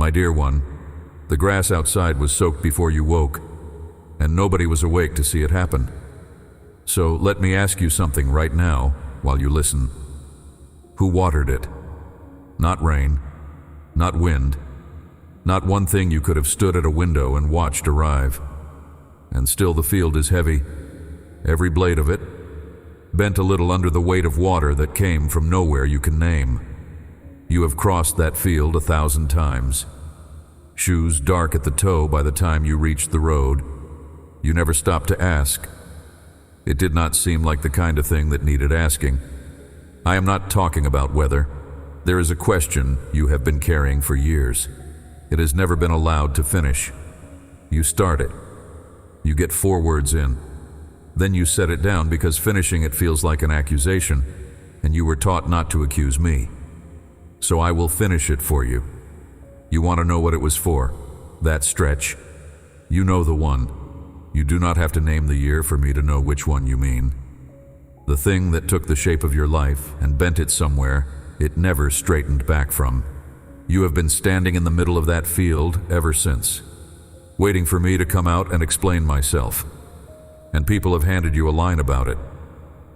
My dear one, the grass outside was soaked before you woke, and nobody was awake to see it happen. So let me ask you something right now while you listen. Who watered it? Not rain, not wind, not one thing you could have stood at a window and watched arrive. And still the field is heavy, every blade of it, bent a little under the weight of water that came from nowhere you can name. You have crossed that field 1,000 times. Shoes dark at the toe by the time you reached the road. You never stopped to ask. It did not seem like the kind of thing that needed asking. I am not talking about weather. There is a question you have been carrying for years. It has never been allowed to finish. You start it. You get 4 words in. Then you set it down because finishing it feels like an accusation, and you were taught not to accuse me. So I will finish it for you. You want to know what it was for? That stretch. You know the one. You do not have to name the year for me to know which one you mean. The thing that took the shape of your life and bent it somewhere it never straightened back from. You have been standing in the middle of that field ever since, waiting for me to come out and explain myself. And people have handed you a line about it,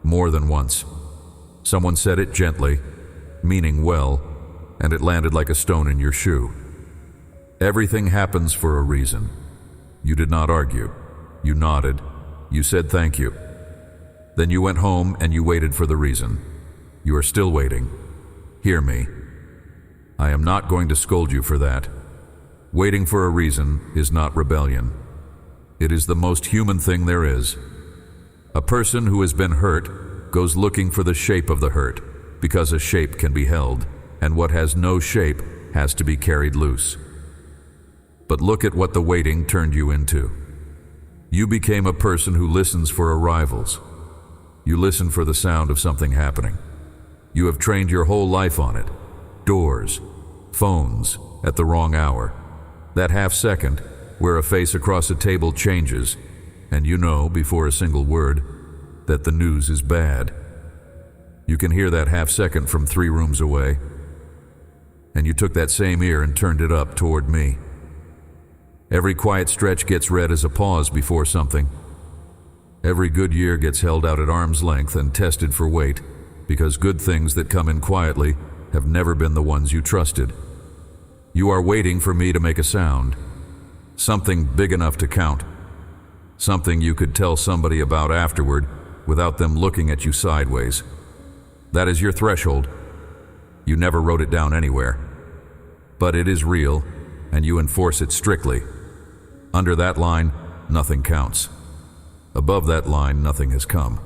more than once. Someone said it gently, meaning well, and it landed like a stone in your shoe. Everything happens for a reason. You did not argue. You nodded. You said thank you. Then you went home and you waited for the reason. You are still waiting. Hear me. I am not going to scold you for that. Waiting for a reason is not rebellion. It is the most human thing there is. A person who has been hurt goes looking for the shape of the hurt, because a shape can be held, and what has no shape has to be carried loose. But look at what the waiting turned you into. You became a person who listens for arrivals. You listen for the sound of something happening. You have trained your whole life on it. Doors, phones, at the wrong hour. That half second where a face across a table changes, and you know, before a single word, that the news is bad. You can hear that half second from 3 rooms away, and you took that same ear and turned it up toward me. Every quiet stretch gets read as a pause before something. Every good year gets held out at arm's length and tested for weight, because good things that come in quietly have never been the ones you trusted. You are waiting for me to make a sound. Something big enough to count. Something you could tell somebody about afterward without them looking at you sideways. That is your threshold. You never wrote it down anywhere. But it is real, and you enforce it strictly. Under that line, nothing counts. Above that line, nothing has come.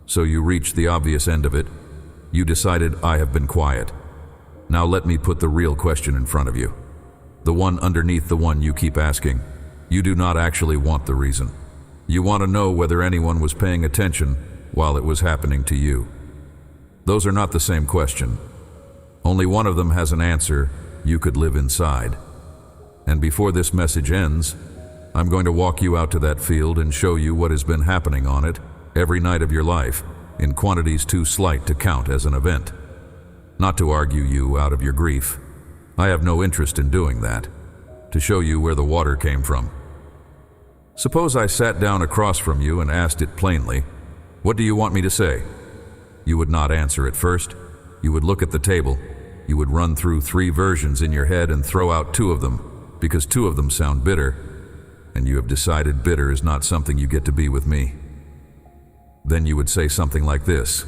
So you reach the obvious end of it. You decided, I have been quiet. Now let me put the real question in front of you. The one underneath the one you keep asking. You do not actually want the reason. You want to know whether anyone was paying attention while it was happening to you. Those are not the same question. Only one of them has an answer you could live inside. And before this message ends, I'm going to walk you out to that field and show you what has been happening on it every night of your life, in quantities too slight to count as an event. Not to argue you out of your grief. I have no interest in doing that. To show you where the water came from. Suppose I sat down across from you and asked it plainly, what do you want me to say? You would not answer at first. You would look at the table. You would run through 3 versions in your head and throw out 2 of them, because 2 of them sound bitter, and you have decided bitter is not something you get to be with me. Then you would say something like this.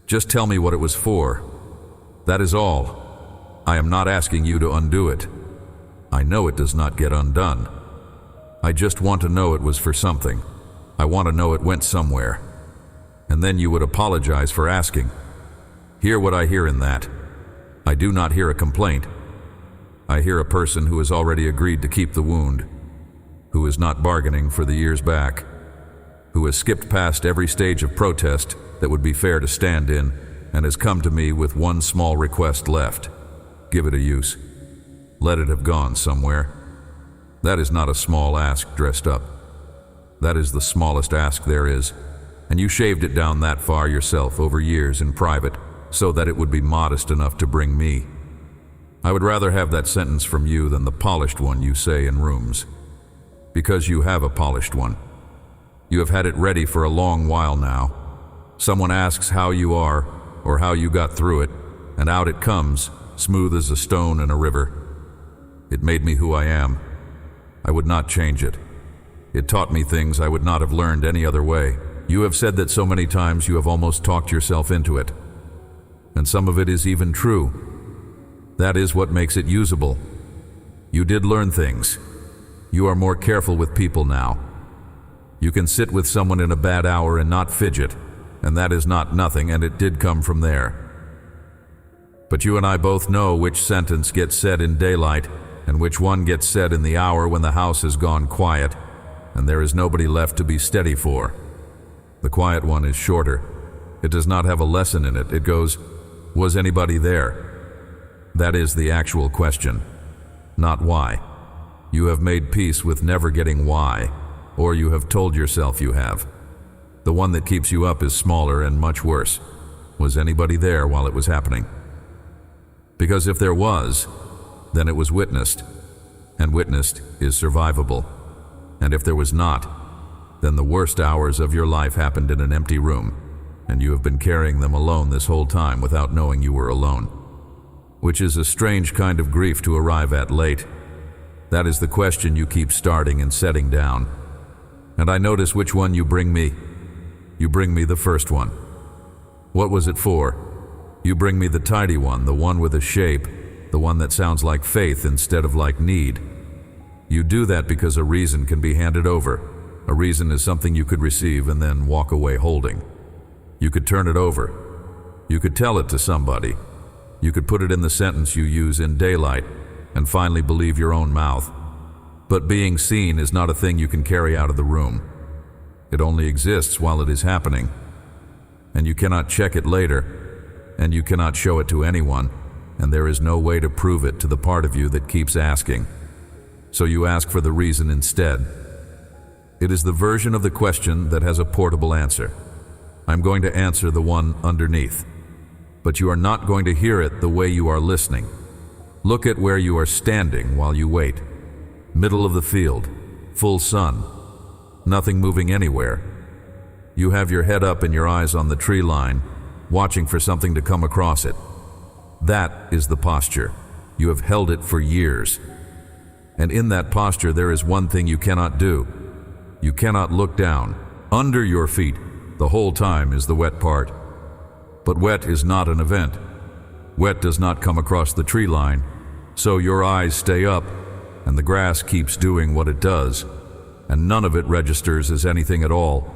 Just tell me what it was for. That is all. I am not asking you to undo it. I know it does not get undone. I just want to know it was for something. I want to know it went somewhere. And then you would apologize for asking. Hear what I hear in that. I do not hear a complaint. I hear a person who has already agreed to keep the wound, who is not bargaining for the years back, who has skipped past every stage of protest that would be fair to stand in, and has come to me with one small request left. Give it a use. Let it have gone somewhere. That is not a small ask dressed up. That is the smallest ask there is, and you shaved it down that far yourself over years in private so that it would be modest enough to bring me. I would rather have that sentence from you than the polished one you say in rooms. Because you have a polished one. You have had it ready for a long while now. Someone asks how you are or how you got through it, and out it comes, smooth as a stone in a river. It made me who I am. I would not change it. It taught me things I would not have learned any other way. You have said that so many times you have almost talked yourself into it. And some of it is even true. That is what makes it usable. You did learn things. You are more careful with people now. You can sit with someone in a bad hour and not fidget, and that is not nothing, and it did come from there. But you and I both know which sentence gets said in daylight and which one gets said in the hour when the house has gone quiet and there is nobody left to be steady for. The quiet one is shorter. It does not have a lesson in it. It goes, "Was anybody there?" That is the actual question, not why. You have made peace with never getting why, or you have told yourself you have. The one that keeps you up is smaller and much worse. Was anybody there while it was happening? Because if there was, then it was witnessed, and witnessed is survivable. And if there was not, then the worst hours of your life happened in an empty room, and you have been carrying them alone this whole time without knowing you were alone. Which is a strange kind of grief to arrive at late. That is the question you keep starting and setting down. And I notice which one you bring me. You bring me the first one. What was it for? You bring me the tidy one, the one with a shape, the one that sounds like faith instead of like need. You do that because a reason can be handed over. A reason is something you could receive and then walk away holding. You could turn it over. You could tell it to somebody. You could put it in the sentence you use in daylight and finally believe your own mouth. But being seen is not a thing you can carry out of the room. It only exists while it is happening. And you cannot check it later, and you cannot show it to anyone, and there is no way to prove it to the part of you that keeps asking. So you ask for the reason instead. It is the version of the question that has a portable answer. I'm going to answer the one underneath. But you are not going to hear it the way you are listening. Look at where you are standing while you wait. Middle of the field, full sun, nothing moving anywhere. You have your head up and your eyes on the tree line, watching for something to come across it. That is the posture. You have held it for years. And in that posture there is one thing you cannot do. You cannot look down. Under your feet, the whole time, is the wet part. But wet is not an event. Wet does not come across the tree line, so your eyes stay up, and the grass keeps doing what it does, and none of it registers as anything at all.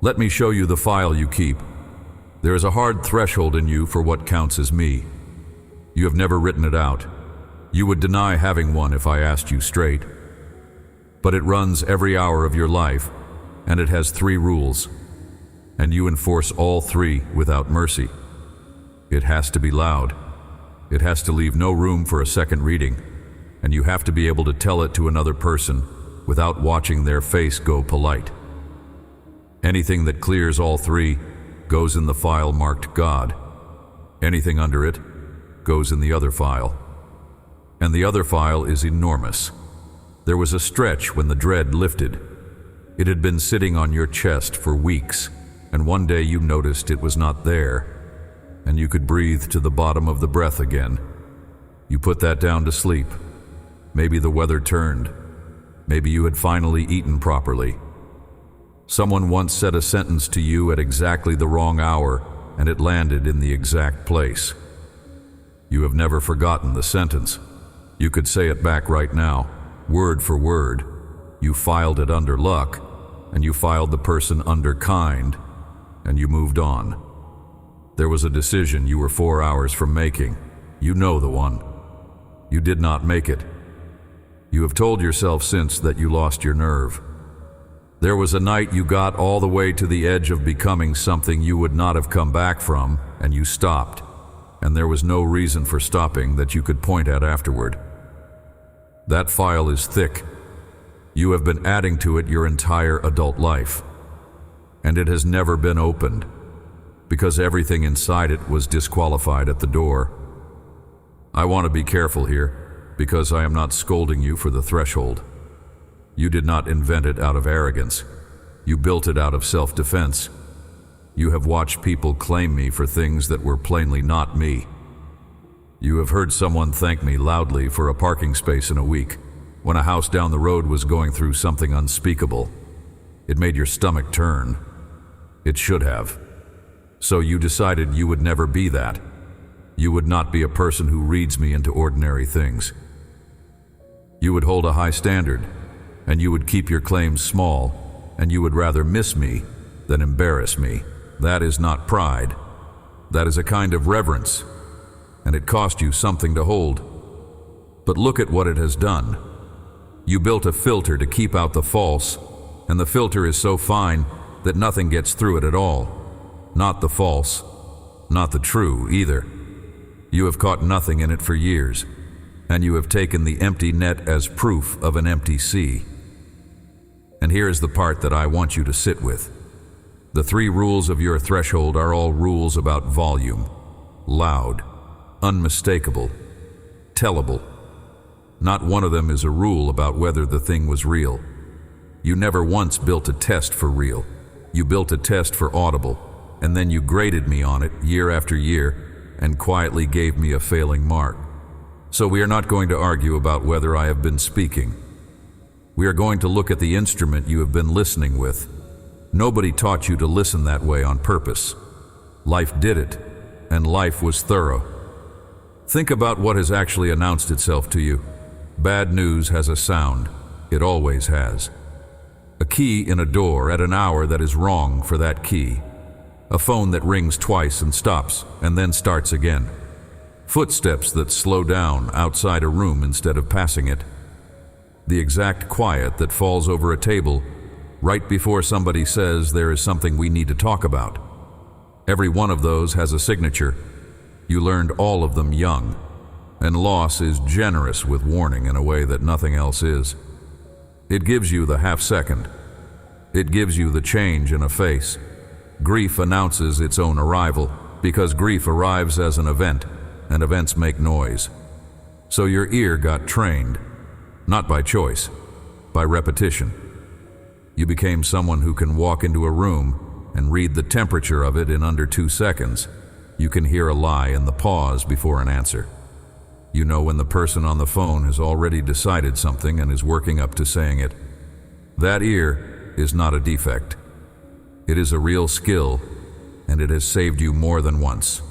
Let me show you the file you keep. There is a hard threshold in you for what counts as me. You have never written it out. You would deny having one if I asked you straight. But it runs every hour of your life, and it has 3 rules. And you enforce all 3 without mercy. It has to be loud. It has to leave no room for a second reading, and you have to be able to tell it to another person without watching their face go polite. Anything that clears all 3 goes in the file marked God. Anything under it goes in the other file. And the other file is enormous. There was a stretch when the dread lifted. It had been sitting on your chest for weeks, and one day you noticed it was not there, and you could breathe to the bottom of the breath again. You put that down to sleep. Maybe the weather turned. Maybe you had finally eaten properly. Someone once said a sentence to you at exactly the wrong hour, and it landed in the exact place. You have never forgotten the sentence. You could say it back right now, word for word. You filed it under luck, and you filed the person under kind, and you moved on. There was a decision you were 4 hours from making. You know the one. You did not make it. You have told yourself since that you lost your nerve. There was a night you got all the way to the edge of becoming something you would not have come back from, and you stopped. And there was no reason for stopping that you could point at afterward. That file is thick. You have been adding to it your entire adult life. And it has never been opened, because everything inside it was disqualified at the door. I want to be careful here, because I am not scolding you for the threshold. You did not invent it out of arrogance. You built it out of self-defense. You have watched people claim me for things that were plainly not me. You have heard someone thank me loudly for a parking space in a week, when a house down the road was going through something unspeakable. It made your stomach turn. It should have. So you decided you would never be that. You would not be a person who reads me into ordinary things. You would hold a high standard, and you would keep your claims small, and you would rather miss me than embarrass me. That is not pride. That is a kind of reverence, and it cost you something to hold. But look at what it has done. You built a filter to keep out the false, and the filter is so fine that nothing gets through it at all. Not the false, not the true either. You have caught nothing in it for years, and you have taken the empty net as proof of an empty sea. And here is the part that I want you to sit with. The 3 rules of your threshold are all rules about volume: loud, unmistakable, tellable. Not one of them is a rule about whether the thing was real. You never once built a test for real. You built a test for audible, and then you graded me on it year after year and quietly gave me a failing mark. So we are not going to argue about whether I have been speaking. We are going to look at the instrument you have been listening with. Nobody taught you to listen that way on purpose. Life did it, and life was thorough. Think about what has actually announced itself to you. Bad news has a sound. It always has. A key in a door at an hour that is wrong for that key. A phone that rings twice and stops, and then starts again. Footsteps that slow down outside a room instead of passing it. The exact quiet that falls over a table right before somebody says there is something we need to talk about. Every one of those has a signature. You learned all of them young, and loss is generous with warning in a way that nothing else is. It gives you the half-second. It gives you the change in a face. Grief announces its own arrival, because grief arrives as an event, and events make noise. So your ear got trained, not by choice, by repetition. You became someone who can walk into a room and read the temperature of it in under 2 seconds. You can hear a lie in the pause before an answer. You know when the person on the phone has already decided something and is working up to saying it. That ear is not a defect. It is a real skill, and it has saved you more than once.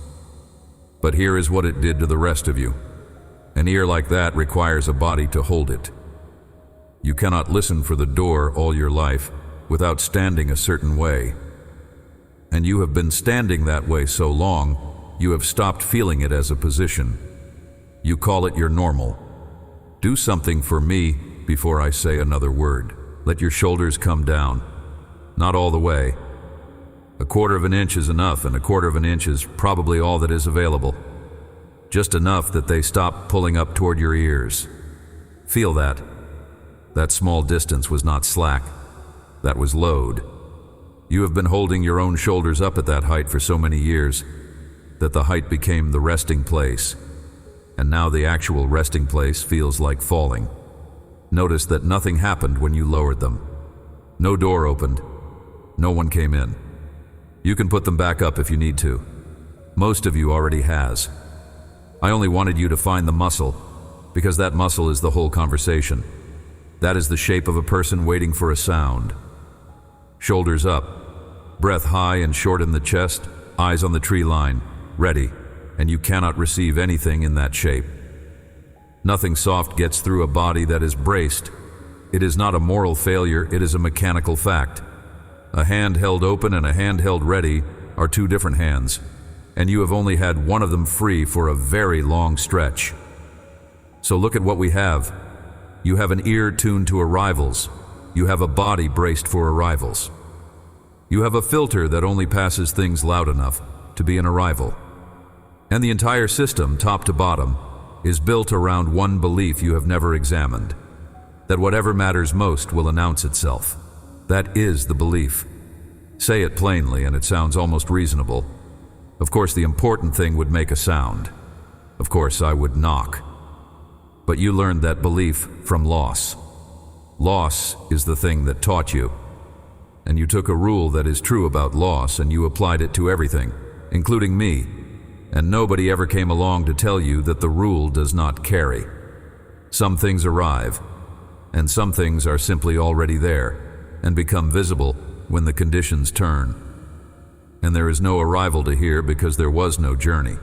But here is what it did to the rest of you. An ear like that requires a body to hold it. You cannot listen for the door all your life without standing a certain way. And you have been standing that way so long, you have stopped feeling it as a position. You call it your normal. Do something for me before I say another word. Let your shoulders come down. Not all the way. 1/4 of an inch is enough, and 1/4 of an inch is probably all that is available. Just enough that they stop pulling up toward your ears. Feel that. That small distance was not slack. That was load. You have been holding your own shoulders up at that height for so many years that the height became the resting place. And now the actual resting place feels like falling. Notice that nothing happened when you lowered them. No door opened. No one came in. You can put them back up if you need to. Most of you already has. I only wanted you to find the muscle, because that muscle is the whole conversation. That is the shape of a person waiting for a sound. Shoulders up, breath high and short in the chest, eyes on the tree line, ready, and you cannot receive anything in that shape. Nothing soft gets through a body that is braced. It is not a moral failure, it is a mechanical fact. A hand held open and a hand held ready are 2 different hands, and you have only had one of them free for a very long stretch. So look at what we have. You have an ear tuned to arrivals. You have a body braced for arrivals. You have a filter that only passes things loud enough to be an arrival. And the entire system, top to bottom, is built around one belief you have never examined, that whatever matters most will announce itself. That is the belief. Say it plainly and it sounds almost reasonable. Of course, the important thing would make a sound. Of course, I would knock. But you learned that belief from loss. Loss is the thing that taught you. And you took a rule that is true about loss and you applied it to everything, including me. And nobody ever came along to tell you that the rule does not carry. Some things arrive, and some things are simply already there and become visible when the conditions turn. And there is no arrival to here because there was no journey.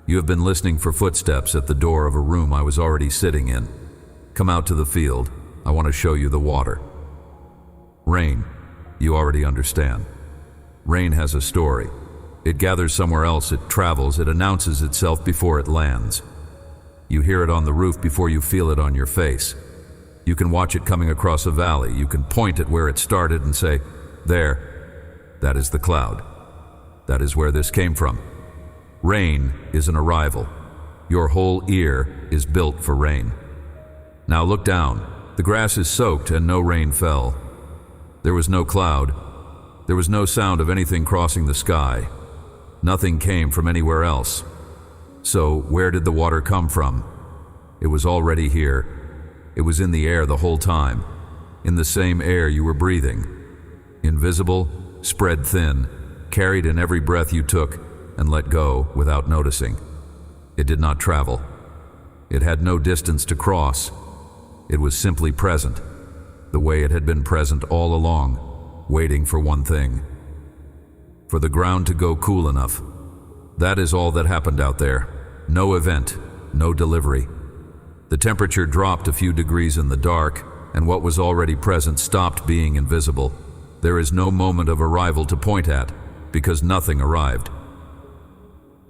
You have been listening for footsteps at the door of a room I was already sitting in. Come out to the field. I want to show you the water. Rain, you already understand. Rain has a story. It gathers somewhere else, it travels, it announces itself before it lands. You hear it on the roof before you feel it on your face. You can watch it coming across a valley. You can point at where it started and say, there, that is the cloud. That is where this came from. Rain is an arrival. Your whole ear is built for rain. Now look down. The grass is soaked and no rain fell. There was no cloud. There was no sound of anything crossing the sky. Nothing came from anywhere else. So where did the water come from? It was already here. It was in the air the whole time, in the same air you were breathing. Invisible, spread thin, carried in every breath you took and let go without noticing. It did not travel. It had no distance to cross. It was simply present, the way it had been present all along, waiting for one thing. For the ground to go cool enough. That is all that happened out there. No event, no delivery. The temperature dropped a few degrees in the dark, and what was already present stopped being invisible. There is no moment of arrival to point at, because nothing arrived.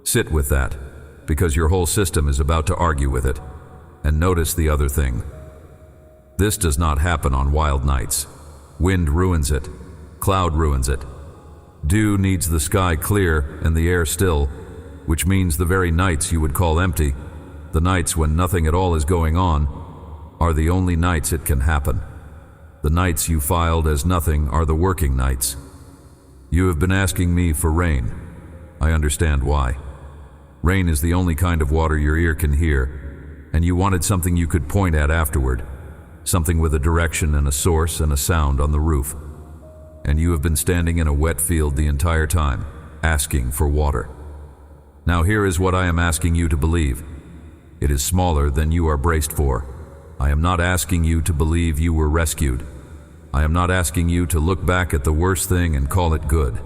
Sit with that, because your whole system is about to argue with it. And notice the other thing. This does not happen on wild nights. Wind ruins it. Cloud ruins it. Dew needs the sky clear and the air still, which means the very nights you would call empty, the nights when nothing at all is going on, are the only nights it can happen. The nights you filed as nothing are the working nights. You have been asking me for rain. I understand why. Rain is the only kind of water your ear can hear, and you wanted something you could point at afterward. Something with a direction and a source and a sound on the roof. And you have been standing in a wet field the entire time, asking for water. Now here is what I am asking you to believe. It is smaller than you are braced for. I am not asking you to believe you were rescued. I am not asking you to look back at the worst thing and call it good.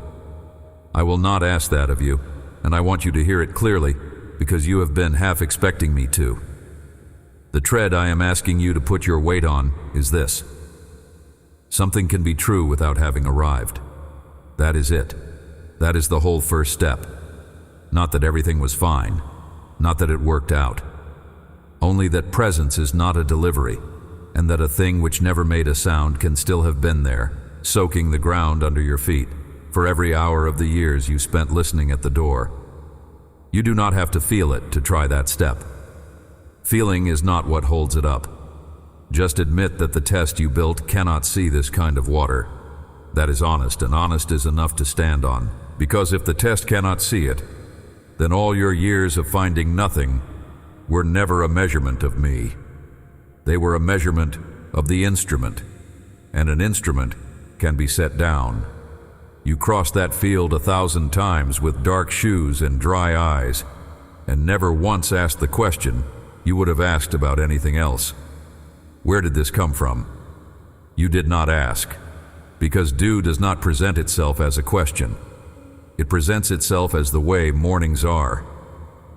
I will not ask that of you, and I want you to hear it clearly, because you have been half expecting me to. The tread I am asking you to put your weight on is this. Something can be true without having arrived. That is it. That is the whole first step. Not that everything was fine. Not that it worked out. Only that presence is not a delivery, and that a thing which never made a sound can still have been there, soaking the ground under your feet, for every hour of the years you spent listening at the door. You do not have to feel it to try that step. Feeling is not what holds it up. Just admit that the test you built cannot see this kind of water. That is honest, and honest is enough to stand on. Because if the test cannot see it, then all your years of finding nothing were never a measurement of me. They were a measurement of the instrument, and an instrument can be set down. You crossed that field 1,000 times with dark shoes and dry eyes, and never once asked the question you would have asked about anything else. Where did this come from? You did not ask, because dew does not present itself as a question. It presents itself as the way mornings are.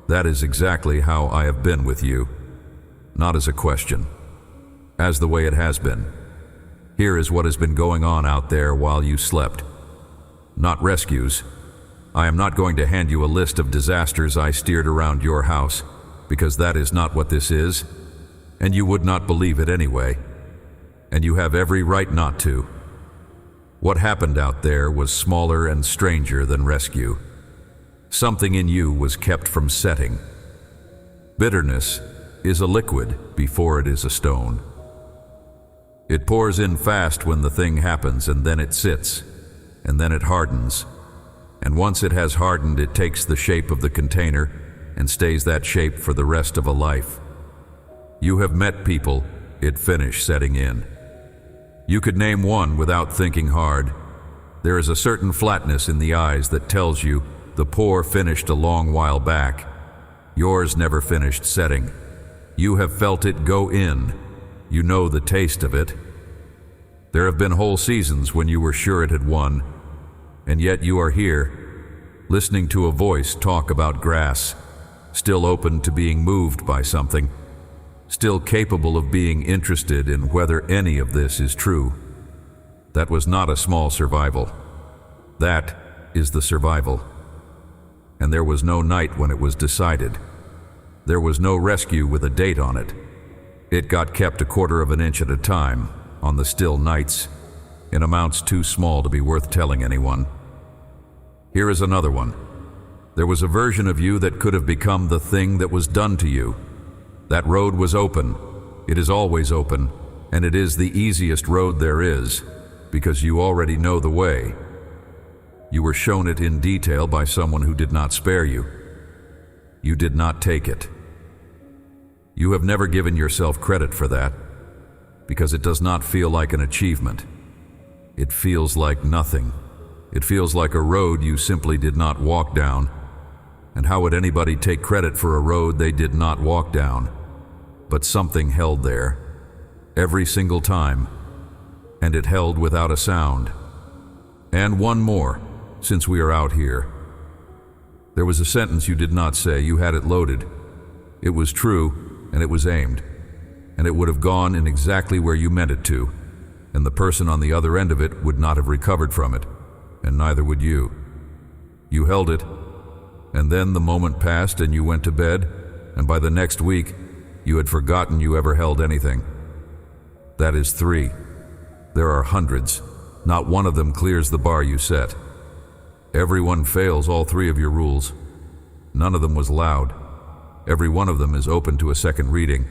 That is exactly how I have been with you. Not as a question, as the way it has been. Here is what has been going on out there while you slept. Not rescues. I am not going to hand you a list of disasters I steered around your house, because that is not what this is, and you would not believe it anyway, and you have every right not to. What happened out there was smaller and stranger than rescue. Something in you was kept from setting. Bitterness is a liquid before it is a stone. It pours in fast when the thing happens, and then it sits, and then it hardens. And once it has hardened, it takes the shape of the container and stays that shape for the rest of a life. You have met people, it finished setting in. You could name one without thinking hard. There is a certain flatness in the eyes that tells you the pour finished a long while back. Yours never finished setting. You have felt it go in. You know the taste of it. There have been whole seasons when you were sure it had won, and yet you are here, listening to a voice talk about grass, still open to being moved by something, still capable of being interested in whether any of this is true. That was not a small survival. That is the survival. And there was no night when it was decided. There was no rescue with a date on it. It got kept 1/4 of an inch at a time, on the still nights, in amounts too small to be worth telling anyone. Here is another one. There was a version of you that could have become the thing that was done to you. That road was open. It is always open, and it is the easiest road there is, because you already know the way. You were shown it in detail by someone who did not spare you. You did not take it. You have never given yourself credit for that, because it does not feel like an achievement. It feels like nothing. It feels like a road you simply did not walk down. And how would anybody take credit for a road they did not walk down? But something held there, every single time, and it held without a sound. And one more, since we are out here. There was a sentence you did not say. You had it loaded. It was true, and it was aimed, and it would have gone in exactly where you meant it to, and the person on the other end of it would not have recovered from it, and neither would you. You held it, and then the moment passed and you went to bed, and by the next week, you had forgotten you ever held anything. That is 3. There are hundreds. Not one of them clears the bar you set. Everyone fails all 3 of your rules. None of them was loud. Every one of them is open to a second reading.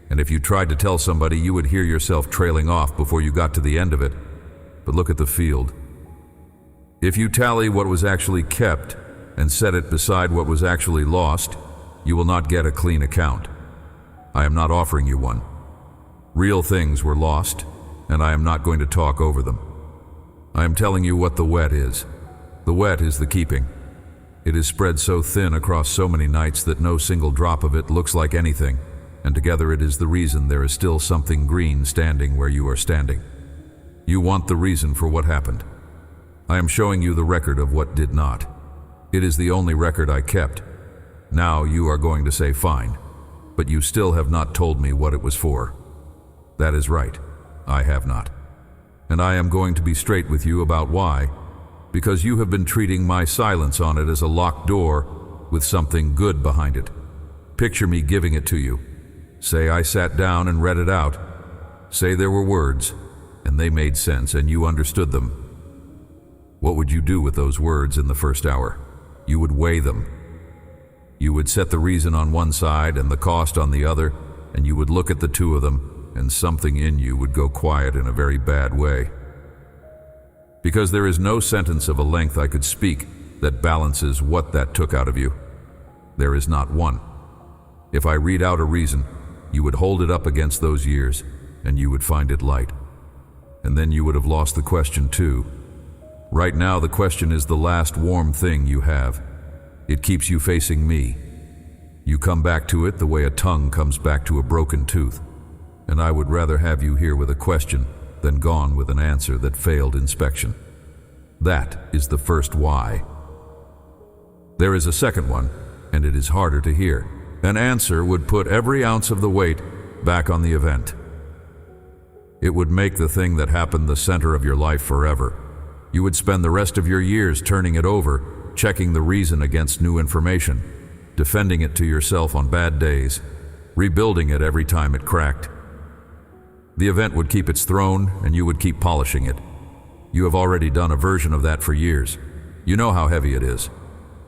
And if you tried to tell somebody, you would hear yourself trailing off before you got to the end of it. But look at the field. If you tally what was actually kept and set it beside what was actually lost, you will not get a clean account. I am not offering you one. Real things were lost, and I am not going to talk over them. I am telling you what the wet is. The wet is the keeping. It is spread so thin across so many nights that no single drop of it looks like anything, and together it is the reason there is still something green standing where you are standing. You want the reason for what happened. I am showing you the record of what did not. It is the only record I kept. Now you are going to say fine, but you still have not told me what it was for. That is right, I have not. And I am going to be straight with you about why, because you have been treating my silence on it as a locked door with something good behind it. Picture me giving it to you. Say I sat down and read it out. Say there were words, and they made sense, and you understood them. What would you do with those words in the first hour? You would weigh them. You would set the reason on one side and the cost on the other, and you would look at the two of them, and something in you would go quiet in a very bad way. Because there is no sentence of a length I could speak that balances what that took out of you. There is not one. If I read out a reason, you would hold it up against those years, and you would find it light. And then you would have lost the question too. Right now, the question is the last warm thing you have. It keeps you facing me. You come back to it the way a tongue comes back to a broken tooth. And I would rather have you here with a question than gone with an answer that failed inspection. That is the first why. There is a second one, and it is harder to hear. An answer would put every ounce of the weight back on the event. It would make the thing that happened the center of your life forever. You would spend the rest of your years turning it over, checking the reason against new information, defending it to yourself on bad days, rebuilding it every time it cracked. The event would keep its throne, and you would keep polishing it. You have already done a version of that for years. You know how heavy it is.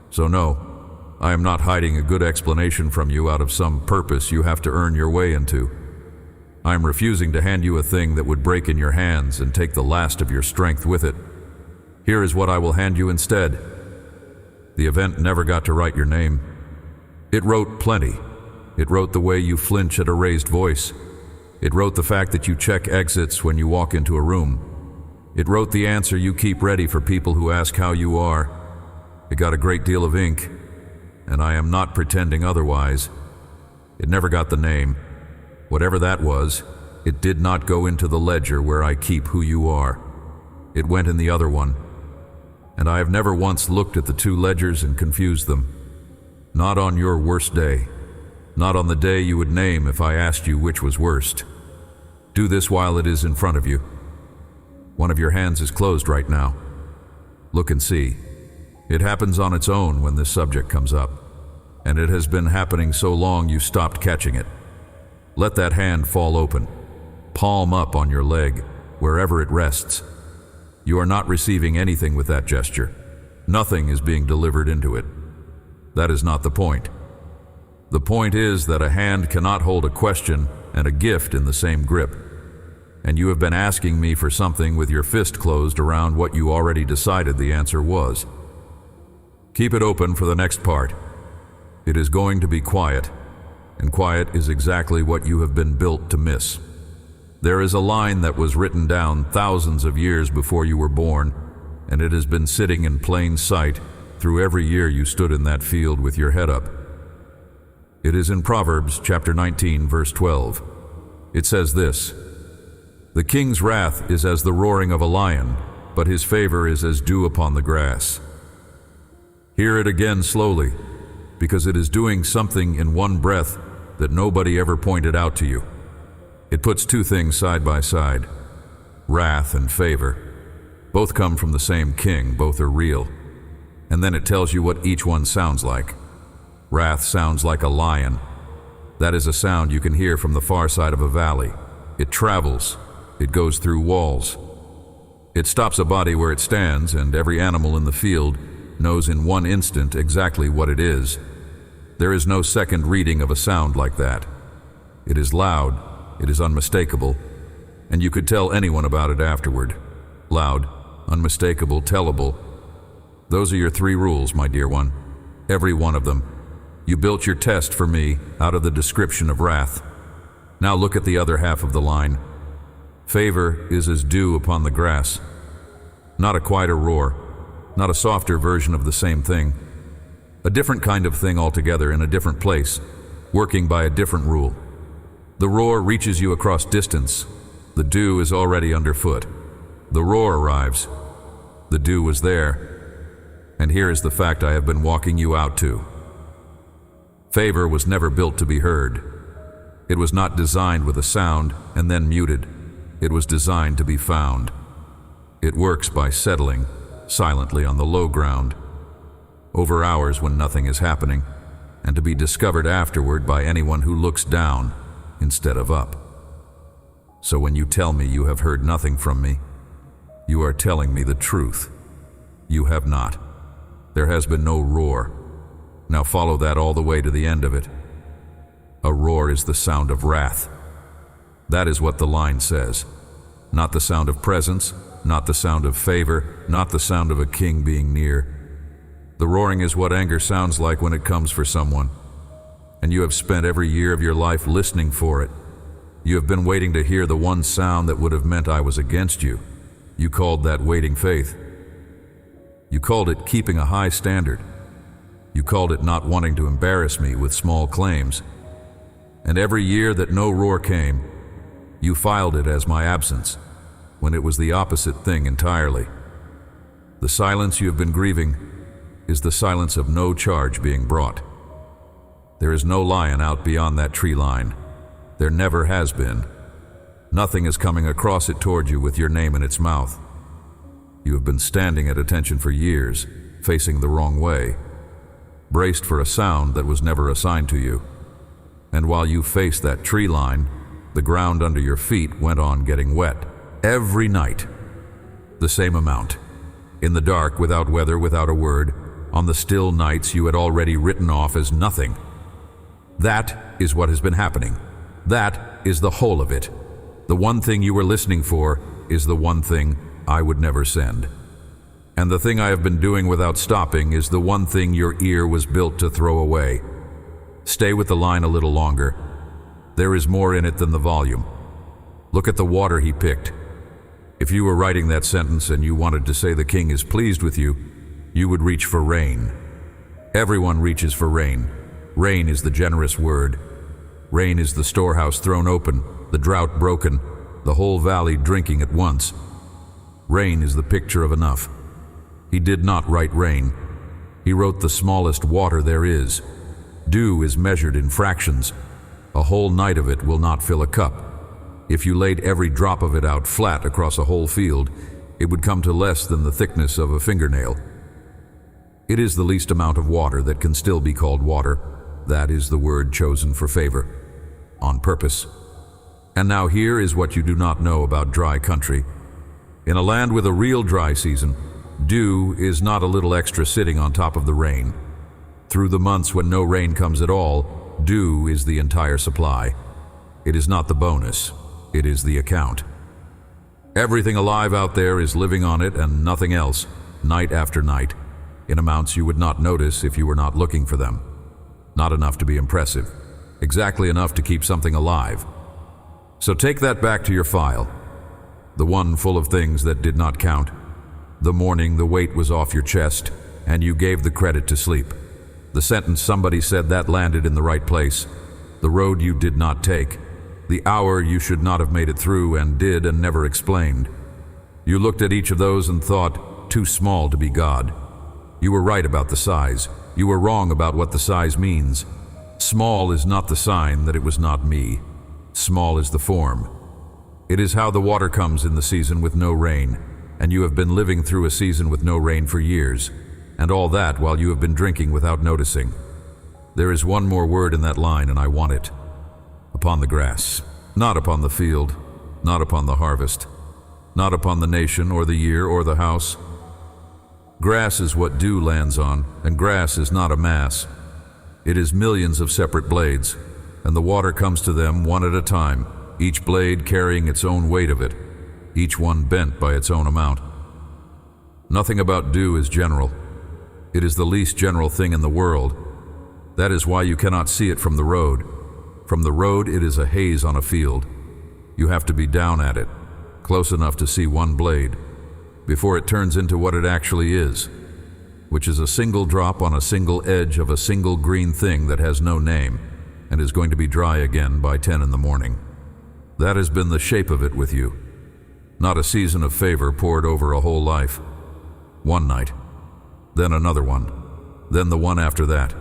So no, I am not hiding a good explanation from you out of some purpose you have to earn your way into. I am refusing to hand you a thing that would break in your hands and take the last of your strength with it. Here is what I will hand you instead. The event never got to write your name. It wrote plenty. It wrote the way you flinch at a raised voice. It wrote the fact that you check exits when you walk into a room. It wrote the answer you keep ready for people who ask how you are. It got a great deal of ink, and I am not pretending otherwise. It never got the name. Whatever that was, it did not go into the ledger where I keep who you are. It went in the other one. And I have never once looked at the two ledgers and confused them. Not on your worst day. Not on the day you would name if I asked you which was worst. Do this while it is in front of you. One of your hands is closed right now. Look and see. It happens on its own when this subject comes up, and it has been happening so long you stopped catching it. Let that hand fall open, palm up on your leg, wherever it rests. You are not receiving anything with that gesture. Nothing is being delivered into it. That is not the point. The point is that a hand cannot hold a question and a gift in the same grip. And you have been asking me for something with your fist closed around what you already decided the answer was. Keep it open for the next part. It is going to be quiet, and quiet is exactly what you have been built to miss. There is a line that was written down thousands of years before you were born, and it has been sitting in plain sight through every year you stood in that field with your head up. It is in Proverbs chapter 19, verse 12. It says this: "The king's wrath is as the roaring of a lion, but his favor is as dew upon the grass." Hear it again slowly, because it is doing something in one breath that nobody ever pointed out to you. It puts two things side by side: wrath and favor. Both come from the same king, both are real. And then it tells you what each one sounds like. Wrath sounds like a lion. That is a sound you can hear from the far side of a valley. It travels. It goes through walls. It stops a body where it stands, and every animal in the field knows in one instant exactly what it is. There is no second reading of a sound like that. It is loud, it is unmistakable, and you could tell anyone about it afterward. Loud, unmistakable, tellable. Those are your three rules, my dear one. Every one of them. You built your test for me out of the description of wrath. Now look at the other half of the line. Favor is as dew upon the grass. Not a quieter roar, not a softer version of the same thing. A different kind of thing altogether in a different place, working by a different rule. The roar reaches you across distance. The dew is already underfoot. The roar arrives. The dew was there. And here is the fact I have been walking you out to. Favor was never built to be heard. It was not designed with a sound and then muted. It was designed to be found. It works by settling silently on the low ground, over hours when nothing is happening, and to be discovered afterward by anyone who looks down instead of up. So when you tell me you have heard nothing from me, you are telling me the truth. You have not. There has been no roar. Now follow that all the way to the end of it. A roar is the sound of wrath. That is what the line says. Not the sound of presence, not the sound of favor, not the sound of a king being near. The roaring is what anger sounds like when it comes for someone. And you have spent every year of your life listening for it. You have been waiting to hear the one sound that would have meant I was against you. You called that waiting faith. You called it keeping a high standard. You called it not wanting to embarrass me with small claims. And every year that no roar came, you filed it as my absence, when it was the opposite thing entirely. The silence you have been grieving is the silence of no charge being brought. There is no lion out beyond that tree line. There never has been. Nothing is coming across it toward you with your name in its mouth. You have been standing at attention for years, facing the wrong way, braced for a sound that was never assigned to you. And while you faced that tree line, the ground under your feet went on getting wet. Every night. The same amount. In the dark, without weather, without a word, on the still nights you had already written off as nothing. That is what has been happening. That is the whole of it. The one thing you were listening for is the one thing I would never send. And the thing I have been doing without stopping is the one thing your ear was built to throw away. Stay with the line a little longer. There is more in it than the volume. Look at the water he picked. If you were writing that sentence and you wanted to say the king is pleased with you, you would reach for rain. Everyone reaches for rain. Rain is the generous word. Rain is the storehouse thrown open, the drought broken, the whole valley drinking at once. Rain is the picture of enough. He did not write rain. He wrote the smallest water there is. Dew is measured in fractions. A whole night of it will not fill a cup. If you laid every drop of it out flat across a whole field, it would come to less than the thickness of a fingernail. It is the least amount of water that can still be called water. That is the word chosen for favor, on purpose. And now here is what you do not know about dry country. In a land with a real dry season, dew is not a little extra sitting on top of the rain. Through the months when no rain comes at all, dew is the entire supply. It is not the bonus, it is the account. Everything alive out there is living on it and nothing else, night after night, in amounts you would not notice if you were not looking for them. Not enough to be impressive, exactly enough to keep something alive. So take that back to your file, the one full of things that did not count. The morning the weight was off your chest, and you gave the credit to sleep. The sentence somebody said that landed in the right place. The road you did not take. The hour you should not have made it through and did and never explained. You looked at each of those and thought, too small to be God. You were right about the size. You were wrong about what the size means. Small is not the sign that it was not me. Small is the form. It is how the water comes in the season with no rain, and you have been living through a season with no rain for years, and all that while you have been drinking without noticing. There is one more word in that line, and I want it. Upon the grass, not upon the field, not upon the harvest, not upon the nation or the year or the house. Grass is what dew lands on, and grass is not a mass. It is millions of separate blades, and the water comes to them one at a time, each blade carrying its own weight of it, each one bent by its own amount. Nothing about dew is general. It is the least general thing in the world. That is why you cannot see it from the road. From the road, it is a haze on a field. You have to be down at it, close enough to see one blade, before it turns into what it actually is, which is a single drop on a single edge of a single green thing that has no name and is going to be dry again by 10 in the morning. That has been the shape of it with you. Not a season of favor poured over a whole life. One night, then another one, then the one after that.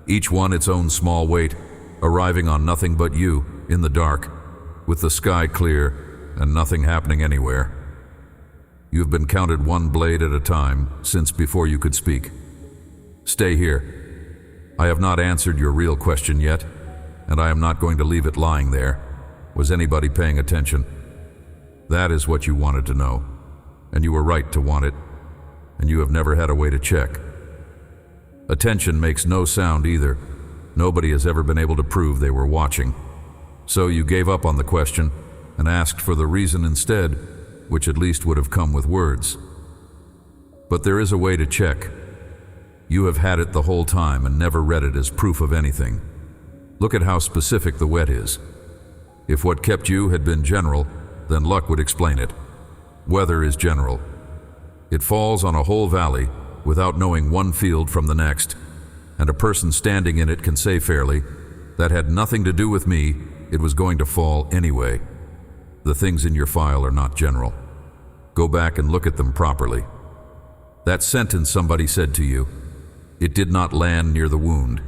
Each one its own small weight, arriving on nothing but you, in the dark, with the sky clear and nothing happening anywhere. You have been counted one blade at a time since before you could speak. Stay here. I have not answered your real question yet, and I am not going to leave it lying there. Was anybody paying attention? That is what you wanted to know, and you were right to want it, and you have never had a way to check. Attention makes no sound either. Nobody has ever been able to prove they were watching. So you gave up on the question and asked for the reason instead, which at least would have come with words. But there is a way to check. You have had it the whole time and never read it as proof of anything. Look at how specific the wet is. If what kept you had been general, then luck would explain it. Weather is general. It falls on a whole valley without knowing one field from the next, and a person standing in it can say fairly, that had nothing to do with me, it was going to fall anyway. The things in your file are not general. Go back and look at them properly. That sentence somebody said to you, it did not land near the wound.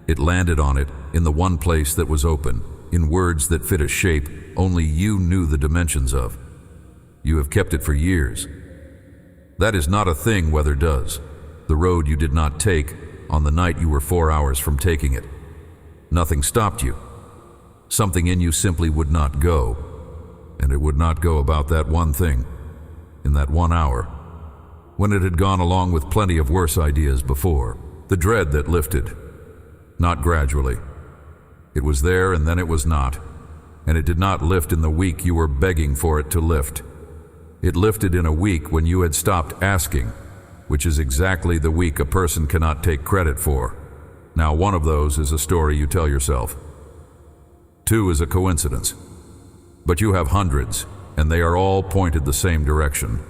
It landed on it in the one place that was open, in words that fit a shape only you knew the dimensions of. You have kept it for years. That is not a thing weather does. The road you did not take on the night you were 4 hours from taking it. Nothing stopped you. Something in you simply would not go, and it would not go about that one thing, in that 1 hour, when it had gone along with plenty of worse ideas before. The dread that lifted, not gradually. It was there and then it was not, and it did not lift in the week you were begging for it to lift. It lifted in a week when you had stopped asking, which is exactly the week a person cannot take credit for. Now, one of those is a story you tell yourself. 2 is a coincidence. But you have hundreds, and they are all pointed the same direction.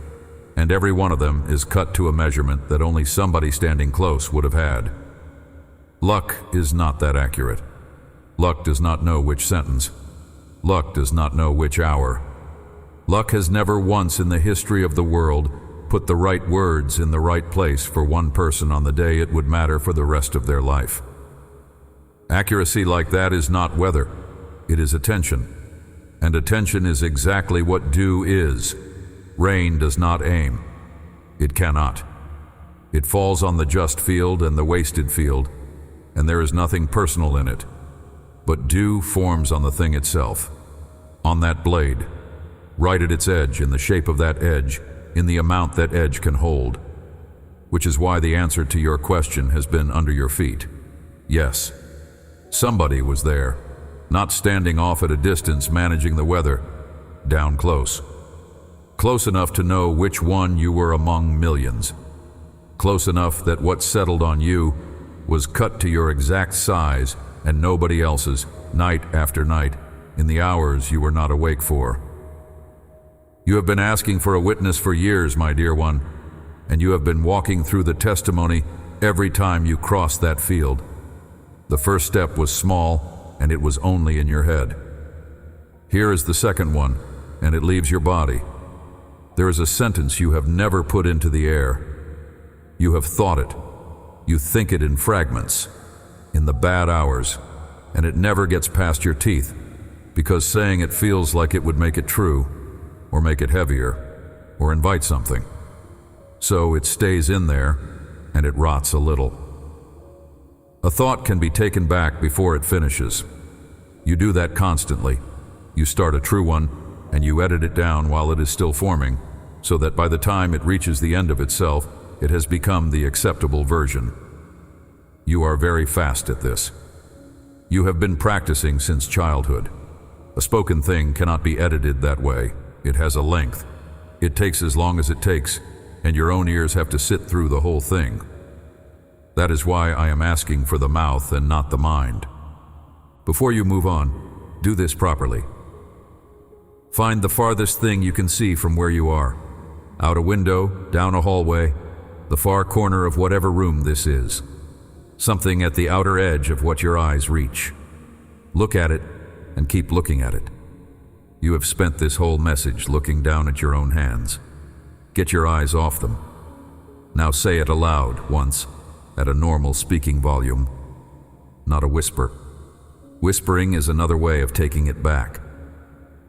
And every one of them is cut to a measurement that only somebody standing close would have had. Luck is not that accurate. Luck does not know which sentence. Luck does not know which hour. Luck has never once in the history of the world put the right words in the right place for one person on the day it would matter for the rest of their life. Accuracy like that is not weather. It is attention. And attention is exactly what dew is. Rain does not aim. It cannot. It falls on the just field and the wasted field, and there is nothing personal in it. But dew forms on the thing itself, on that blade, right at its edge, in the shape of that edge, in the amount that edge can hold. Which is why the answer to your question has been under your feet. Yes, somebody was there, not standing off at a distance managing the weather, down close. Close enough to know which one you were among millions. Close enough that what settled on you was cut to your exact size and nobody else's, night after night, in the hours you were not awake for. You have been asking for a witness for years, my dear one, and you have been walking through the testimony every time you crossed that field. The first step was small, and it was only in your head. Here is the second one, and it leaves your body. There is a sentence you have never put into the air. You have thought it. You think it in fragments, in the bad hours, and it never gets past your teeth, because saying it feels like it would make it true, or make it heavier, or invite something. So it stays in there, and it rots a little. A thought can be taken back before it finishes. You do that constantly. You start a true one, and you edit it down while it is still forming, so that by the time it reaches the end of itself, it has become the acceptable version. You are very fast at this. You have been practicing since childhood. A spoken thing cannot be edited that way. It has a length. It takes as long as it takes, and your own ears have to sit through the whole thing. That is why I am asking for the mouth and not the mind. Before you move on, do this properly. Find the farthest thing you can see from where you are. Out a window, down a hallway, the far corner of whatever room this is. Something at the outer edge of what your eyes reach. Look at it and keep looking at it. You have spent this whole message looking down at your own hands. Get your eyes off them. Now say it aloud once, at a normal speaking volume, not a whisper. Whispering is another way of taking it back.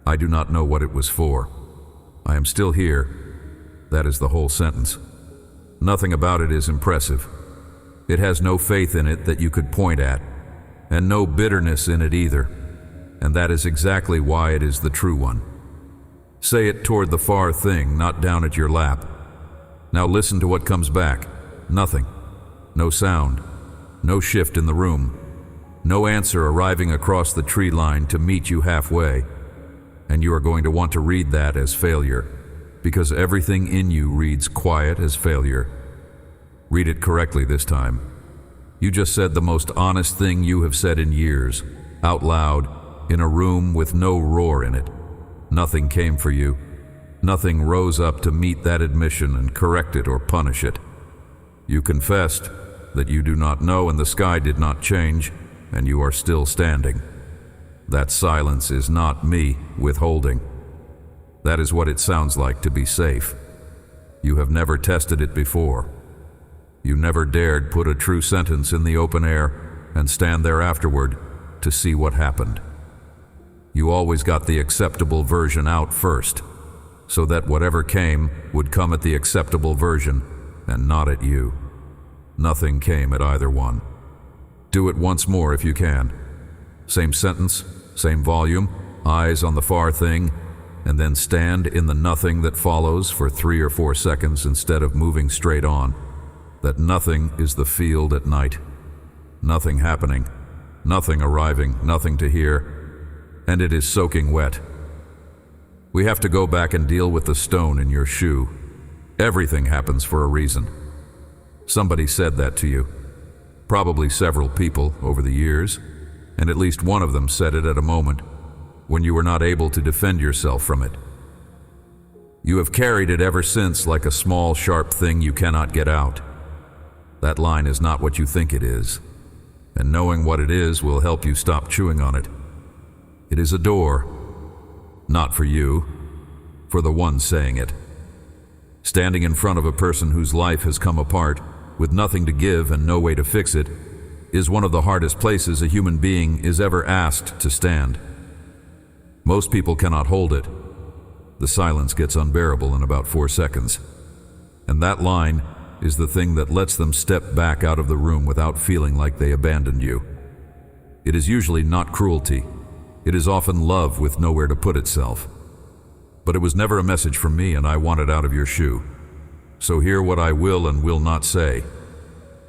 I do not know what it was for. I am still here. That is the whole sentence. Nothing about it is impressive. It has no faith in it that you could point at, and no bitterness in it either. And that is exactly why it is the true one. Say it toward the far thing, not down at your lap. Now listen to what comes back. Nothing. No sound. No shift in the room. No answer arriving across the tree line to meet you halfway. And you are going to want to read that as failure, because everything in you reads quiet as failure. Read it correctly this time. You just said the most honest thing you have said in years, out loud, in a room with no roar in it. Nothing came for you. Nothing rose up to meet that admission and correct it or punish it. You confessed that you do not know and the sky did not change, and you are still standing. That silence is not me withholding. That is what it sounds like to be safe. You have never tested it before. You never dared put a true sentence in the open air and stand there afterward to see what happened. You always got the acceptable version out first, so that whatever came would come at the acceptable version and not at you. Nothing came at either one. Do it once more if you can. Same sentence, same volume, eyes on the far thing, and then stand in the nothing that follows for 3 or 4 seconds instead of moving straight on. That nothing is the field at night. Nothing happening, nothing arriving, nothing to hear, and it is soaking wet. We have to go back and deal with the stone in your shoe. Everything happens for a reason. Somebody said that to you. Probably several people over the years, and at least one of them said it at a moment when you were not able to defend yourself from it. You have carried it ever since like a small, sharp thing you cannot get out. That line is not what you think it is, and knowing what it is will help you stop chewing on it. It is a door, not for you, for the one saying it. Standing in front of a person whose life has come apart, with nothing to give and no way to fix it, is one of the hardest places a human being is ever asked to stand. Most people cannot hold it. The silence gets unbearable in about 4 seconds. And that line is the thing that lets them step back out of the room without feeling like they abandoned you. It is usually not cruelty. It is often love with nowhere to put itself. But it was never a message from me, and I want it out of your shoe. So hear what I will and will not say.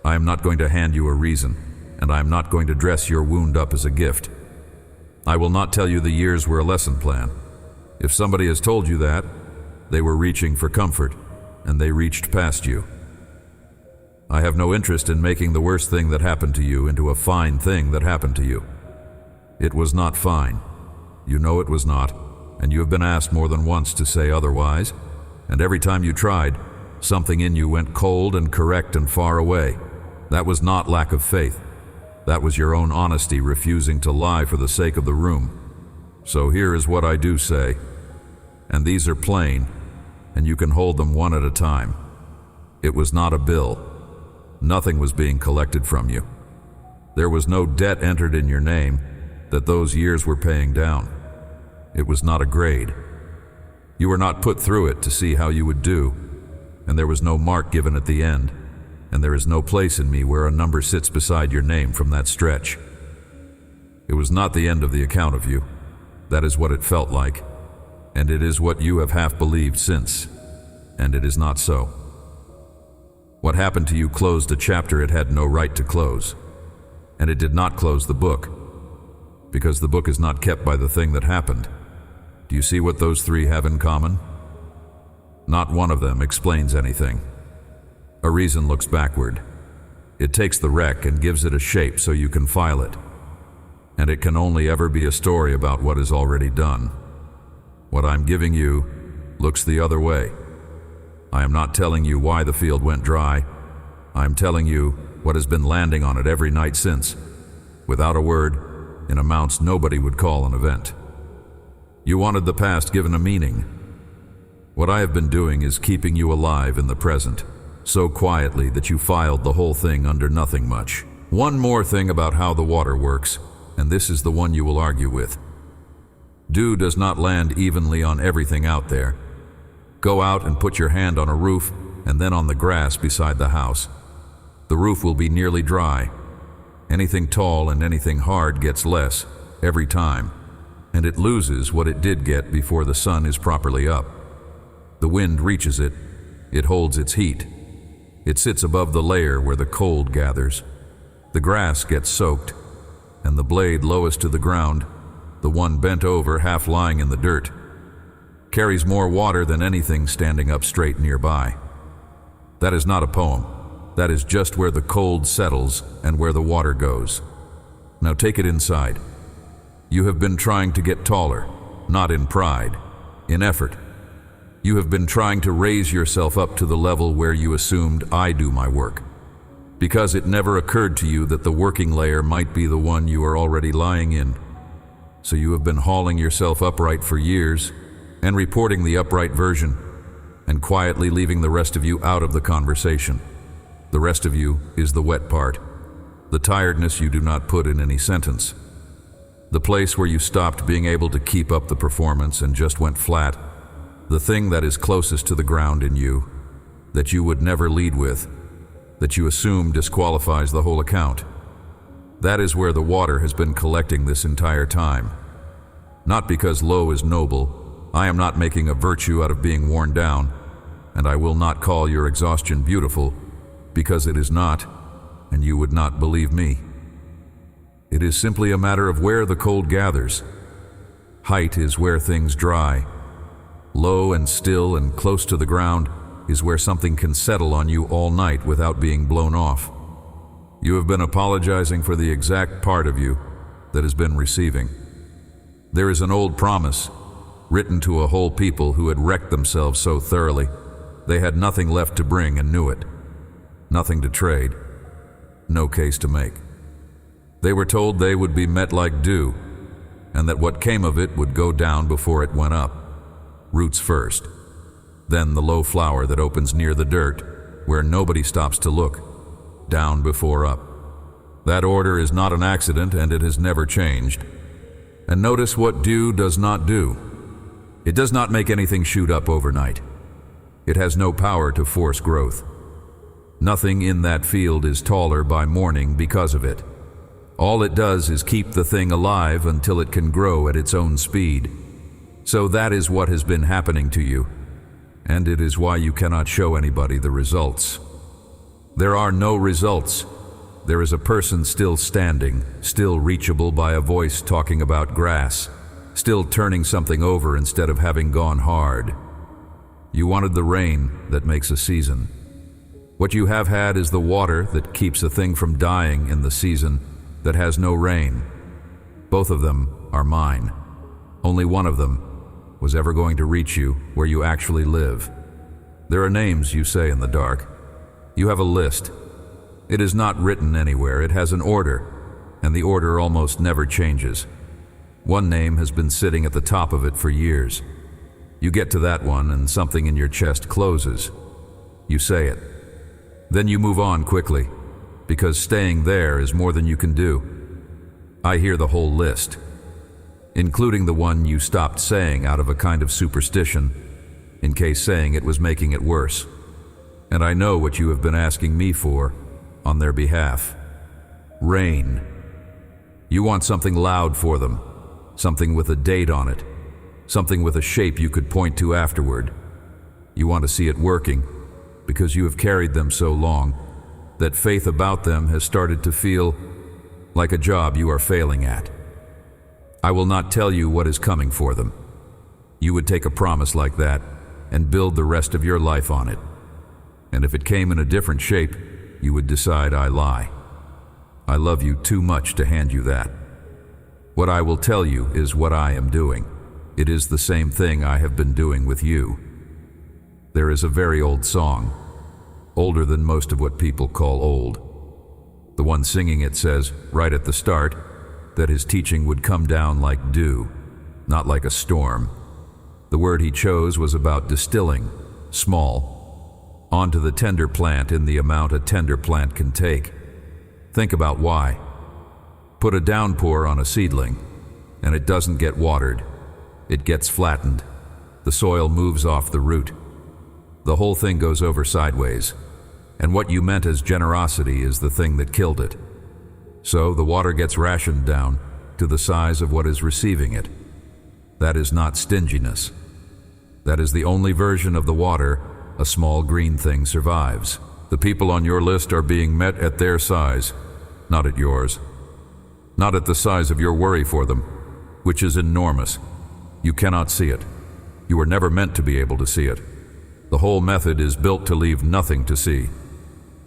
I am not going to hand you a reason, and I am not going to dress your wound up as a gift. I will not tell you the years were a lesson plan. If somebody has told you that, they were reaching for comfort, and they reached past you. I have no interest in making the worst thing that happened to you into a fine thing that happened to you. It was not fine. You know it was not, and you have been asked more than once to say otherwise, and every time you tried, something in you went cold and correct and far away. That was not lack of faith. That was your own honesty refusing to lie for the sake of the room. So here is what I do say, and these are plain, and you can hold them one at a time. It was not a bill. Nothing was being collected from you. There was no debt entered in your name that those years were paying down. It was not a grade. You were not put through it to see how you would do, and there was no mark given at the end, and there is no place in me where a number sits beside your name from that stretch. It was not the end of the account of you. That is what it felt like, and it is what you have half believed since, and it is not so. What happened to you closed a chapter it had no right to close, and it did not close the book, because the book is not kept by the thing that happened. Do you see what those three have in common? Not one of them explains anything. A reason looks backward. It takes the wreck and gives it a shape so you can file it. And it can only ever be a story about what is already done. What I'm giving you looks the other way. I am not telling you why the field went dry. I am telling you what has been landing on it every night since, without a word, in amounts nobody would call an event. You wanted the past given a meaning. What I have been doing is keeping you alive in the present, so quietly that you filed the whole thing under nothing much. One more thing about how the water works, and this is the one you will argue with. Dew does not land evenly on everything out there. Go out and put your hand on a roof and then on the grass beside the house. The roof will be nearly dry. Anything tall and anything hard gets less every time, and it loses what it did get before the sun is properly up. The wind reaches it. It holds its heat. It sits above the layer where the cold gathers. The grass gets soaked, and the blade lowest to the ground, the one bent over half lying in the dirt, carries more water than anything standing up straight nearby. That is not a poem. That is just where the cold settles and where the water goes. Now take it inside. You have been trying to get taller, not in pride, in effort. You have been trying to raise yourself up to the level where you assumed I do my work, because it never occurred to you that the working layer might be the one you are already lying in. So you have been hauling yourself upright for years and reporting the upright version and quietly leaving the rest of you out of the conversation. The rest of you is the wet part, the tiredness you do not put in any sentence, the place where you stopped being able to keep up the performance and just went flat, the thing that is closest to the ground in you, that you would never lead with, that you assume disqualifies the whole account. That is where the water has been collecting this entire time. Not because low is noble. I am not making a virtue out of being worn down, and I will not call your exhaustion beautiful, because it is not, and you would not believe me. It is simply a matter of where the cold gathers. Height is where things dry. Low and still and close to the ground is where something can settle on you all night without being blown off. You have been apologizing for the exact part of you that has been receiving. There is an old promise written to a whole people who had wrecked themselves so thoroughly they had nothing left to bring and knew it. Nothing to trade, no case to make. They were told they would be met like dew, and that what came of it would go down before it went up. Roots first, then the low flower that opens near the dirt, where nobody stops to look, down before up. That order is not an accident, and it has never changed. And notice what dew does not do. It does not make anything shoot up overnight. It has no power to force growth. Nothing in that field is taller by morning because of it. All it does is keep the thing alive until it can grow at its own speed. So that is what has been happening to you, and it is why you cannot show anybody the results. There are no results. There is a person still standing, still reachable by a voice talking about grass, still turning something over instead of having gone hard. You wanted the rain that makes a season. What you have had is the water that keeps a thing from dying in the season that has no rain. Both of them are mine. Only one of them was ever going to reach you where you actually live. There are names you say in the dark. You have a list. It is not written anywhere. It has an order, and the order almost never changes. One name has been sitting at the top of it for years. You get to that one and something in your chest closes. You say it. Then you move on quickly, because staying there is more than you can do. I hear the whole list, including the one you stopped saying out of a kind of superstition, in case saying it was making it worse. And I know what you have been asking me for on their behalf. Rain. You want something loud for them, something with a date on it, something with a shape you could point to afterward. You want to see it working, because you have carried them so long that faith about them has started to feel like a job you are failing at. I will not tell you what is coming for them. You would take a promise like that and build the rest of your life on it. And if it came in a different shape, you would decide I lie. I love you too much to hand you that. What I will tell you is what I am doing. It is the same thing I have been doing with you. There is a very old song, older than most of what people call old. The one singing it says, right at the start, that his teaching would come down like dew, not like a storm. The word he chose was about distilling, small, onto the tender plant in the amount a tender plant can take. Think about why. Put a downpour on a seedling, and it doesn't get watered. It gets flattened. The soil moves off the root. The whole thing goes over sideways, and what you meant as generosity is the thing that killed it. So the water gets rationed down to the size of what is receiving it. That is not stinginess. That is the only version of the water a small green thing survives. The people on your list are being met at their size, not at yours. Not at the size of your worry for them, which is enormous. You cannot see it. You were never meant to be able to see it. The whole method is built to leave nothing to see.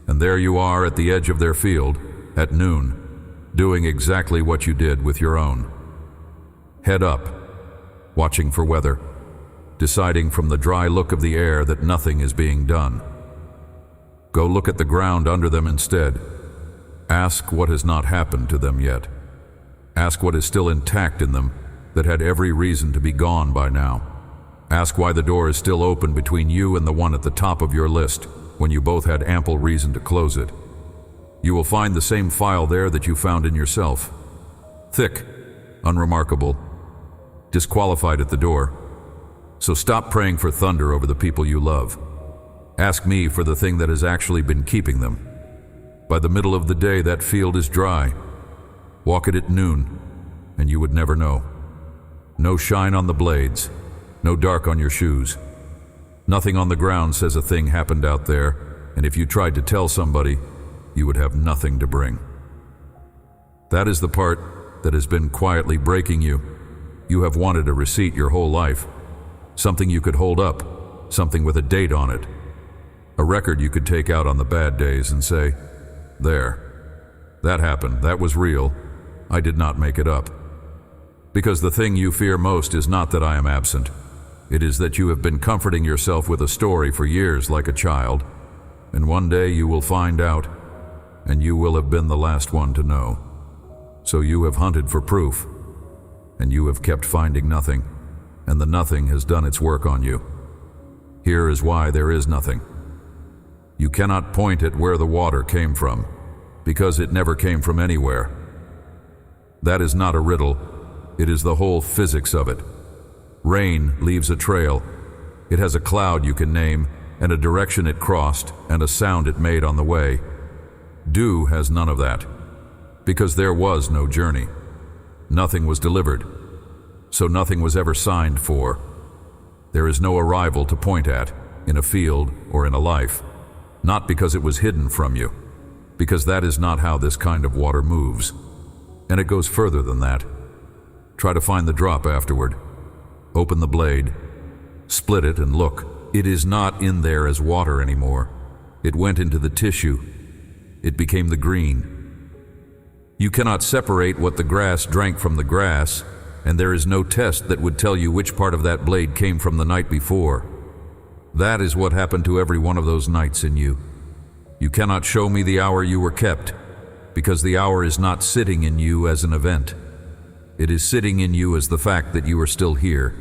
And there you are at the edge of their field, at noon, doing exactly what you did with your own. Head up, watching for weather, deciding from the dry look of the air that nothing is being done. Go look at the ground under them instead. Ask what has not happened to them yet. Ask what is still intact in them that had every reason to be gone by now. Ask why the door is still open between you and the one at the top of your list when you both had ample reason to close it. You will find the same file there that you found in yourself. Thick, unremarkable, disqualified at the door. So stop praying for thunder over the people you love. Ask me for the thing that has actually been keeping them. By the middle of the day, that field is dry. Walk it at noon, and you would never know. No shine on the blades, no dark on your shoes. Nothing on the ground says a thing happened out there, and if you tried to tell somebody, you would have nothing to bring. That is the part that has been quietly breaking you. You have wanted a receipt your whole life. Something you could hold up, something with a date on it. A record you could take out on the bad days and say, there, That happened. That was real. I did not make it up. Because the thing you fear most is not that I am absent. It is that you have been comforting yourself with a story for years like a child, and one day you will find out, and you will have been the last one to know. So you have hunted for proof, and you have kept finding nothing, and the nothing has done its work on you. Here is why there is nothing. You cannot point at where the water came from, because it never came from anywhere. That is not a riddle. It is the whole physics of it. Rain leaves a trail. It has a cloud you can name, and a direction it crossed, and a sound it made on the way. Dew has none of that, because there was no journey. Nothing was delivered, so nothing was ever signed for. There is no arrival to point at, in a field or in a life, not because it was hidden from you, because that is not how this kind of water moves. And it goes further than that. Try to find the drop afterward. Open the blade, split it, and look. It is not in there as water anymore. It went into the tissue. It became the green. You cannot separate what the grass drank from the grass, and there is no test that would tell you which part of that blade came from the night before. That is what happened to every one of those nights in you. You cannot show me the hour you were kept, because the hour is not sitting in you as an event. It is sitting in you as the fact that you are still here.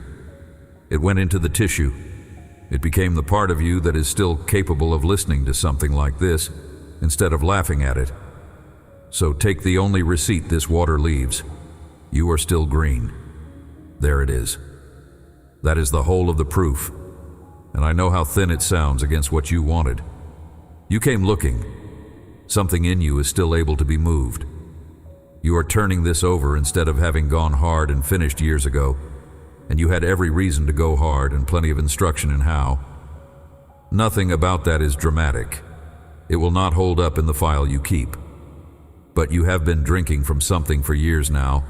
It went into the tissue. It became the part of you that is still capable of listening to something like this, instead of laughing at it. So take the only receipt this water leaves. You are still green. There it is. That is the whole of the proof. And I know how thin it sounds against what you wanted. You came looking. Something in you is still able to be moved. You are turning this over instead of having gone hard and finished years ago, and you had every reason to go hard and plenty of instruction in how. Nothing about that is dramatic. It will not hold up in the file you keep. But you have been drinking from something for years now,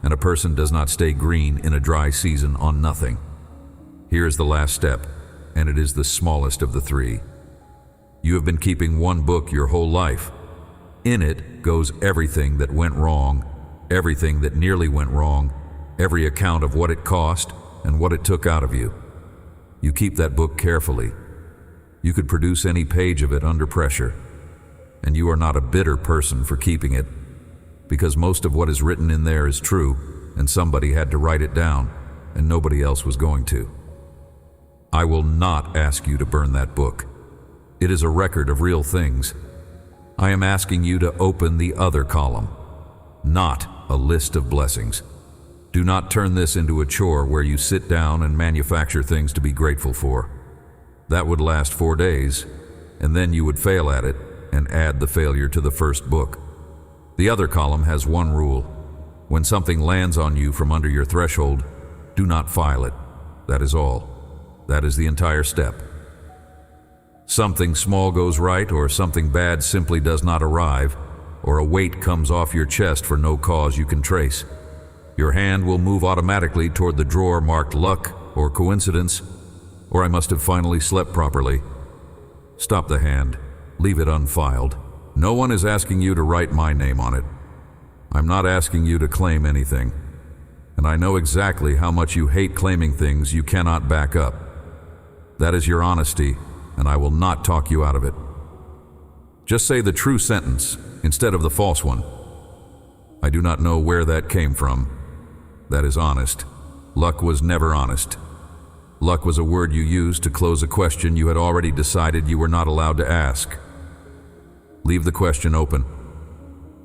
and a person does not stay green in a dry season on nothing. Here is the last step, and it is the smallest of the three. You have been keeping one book your whole life. In it goes everything that went wrong, everything that nearly went wrong, every account of what it cost and what it took out of you. You keep that book carefully. You could produce any page of it under pressure, and you are not a bitter person for keeping it, because most of what is written in there is true, and somebody had to write it down, and nobody else was going to. I will not ask you to burn that book. It is a record of real things. I am asking you to open the other column, not a list of blessings. Do not turn this into a chore where you sit down and manufacture things to be grateful for. That would last 4 days, and then you would fail at it and add the failure to the first book. The other column has one rule. When something lands on you from under your threshold, do not file it. That is all. That is the entire step. Something small goes right, or something bad simply does not arrive, or a weight comes off your chest for no cause you can trace. Your hand will move automatically toward the drawer marked luck or coincidence, or I must have finally slept properly. Stop the hand. Leave it unfiled. No one is asking you to write my name on it. I'm not asking you to claim anything. And I know exactly how much you hate claiming things you cannot back up. That is your honesty, and I will not talk you out of it. Just say the true sentence instead of the false one. I do not know where that came from. That is honest. Luck was never honest. Luck was a word you used to close a question you had already decided you were not allowed to ask. Leave the question open.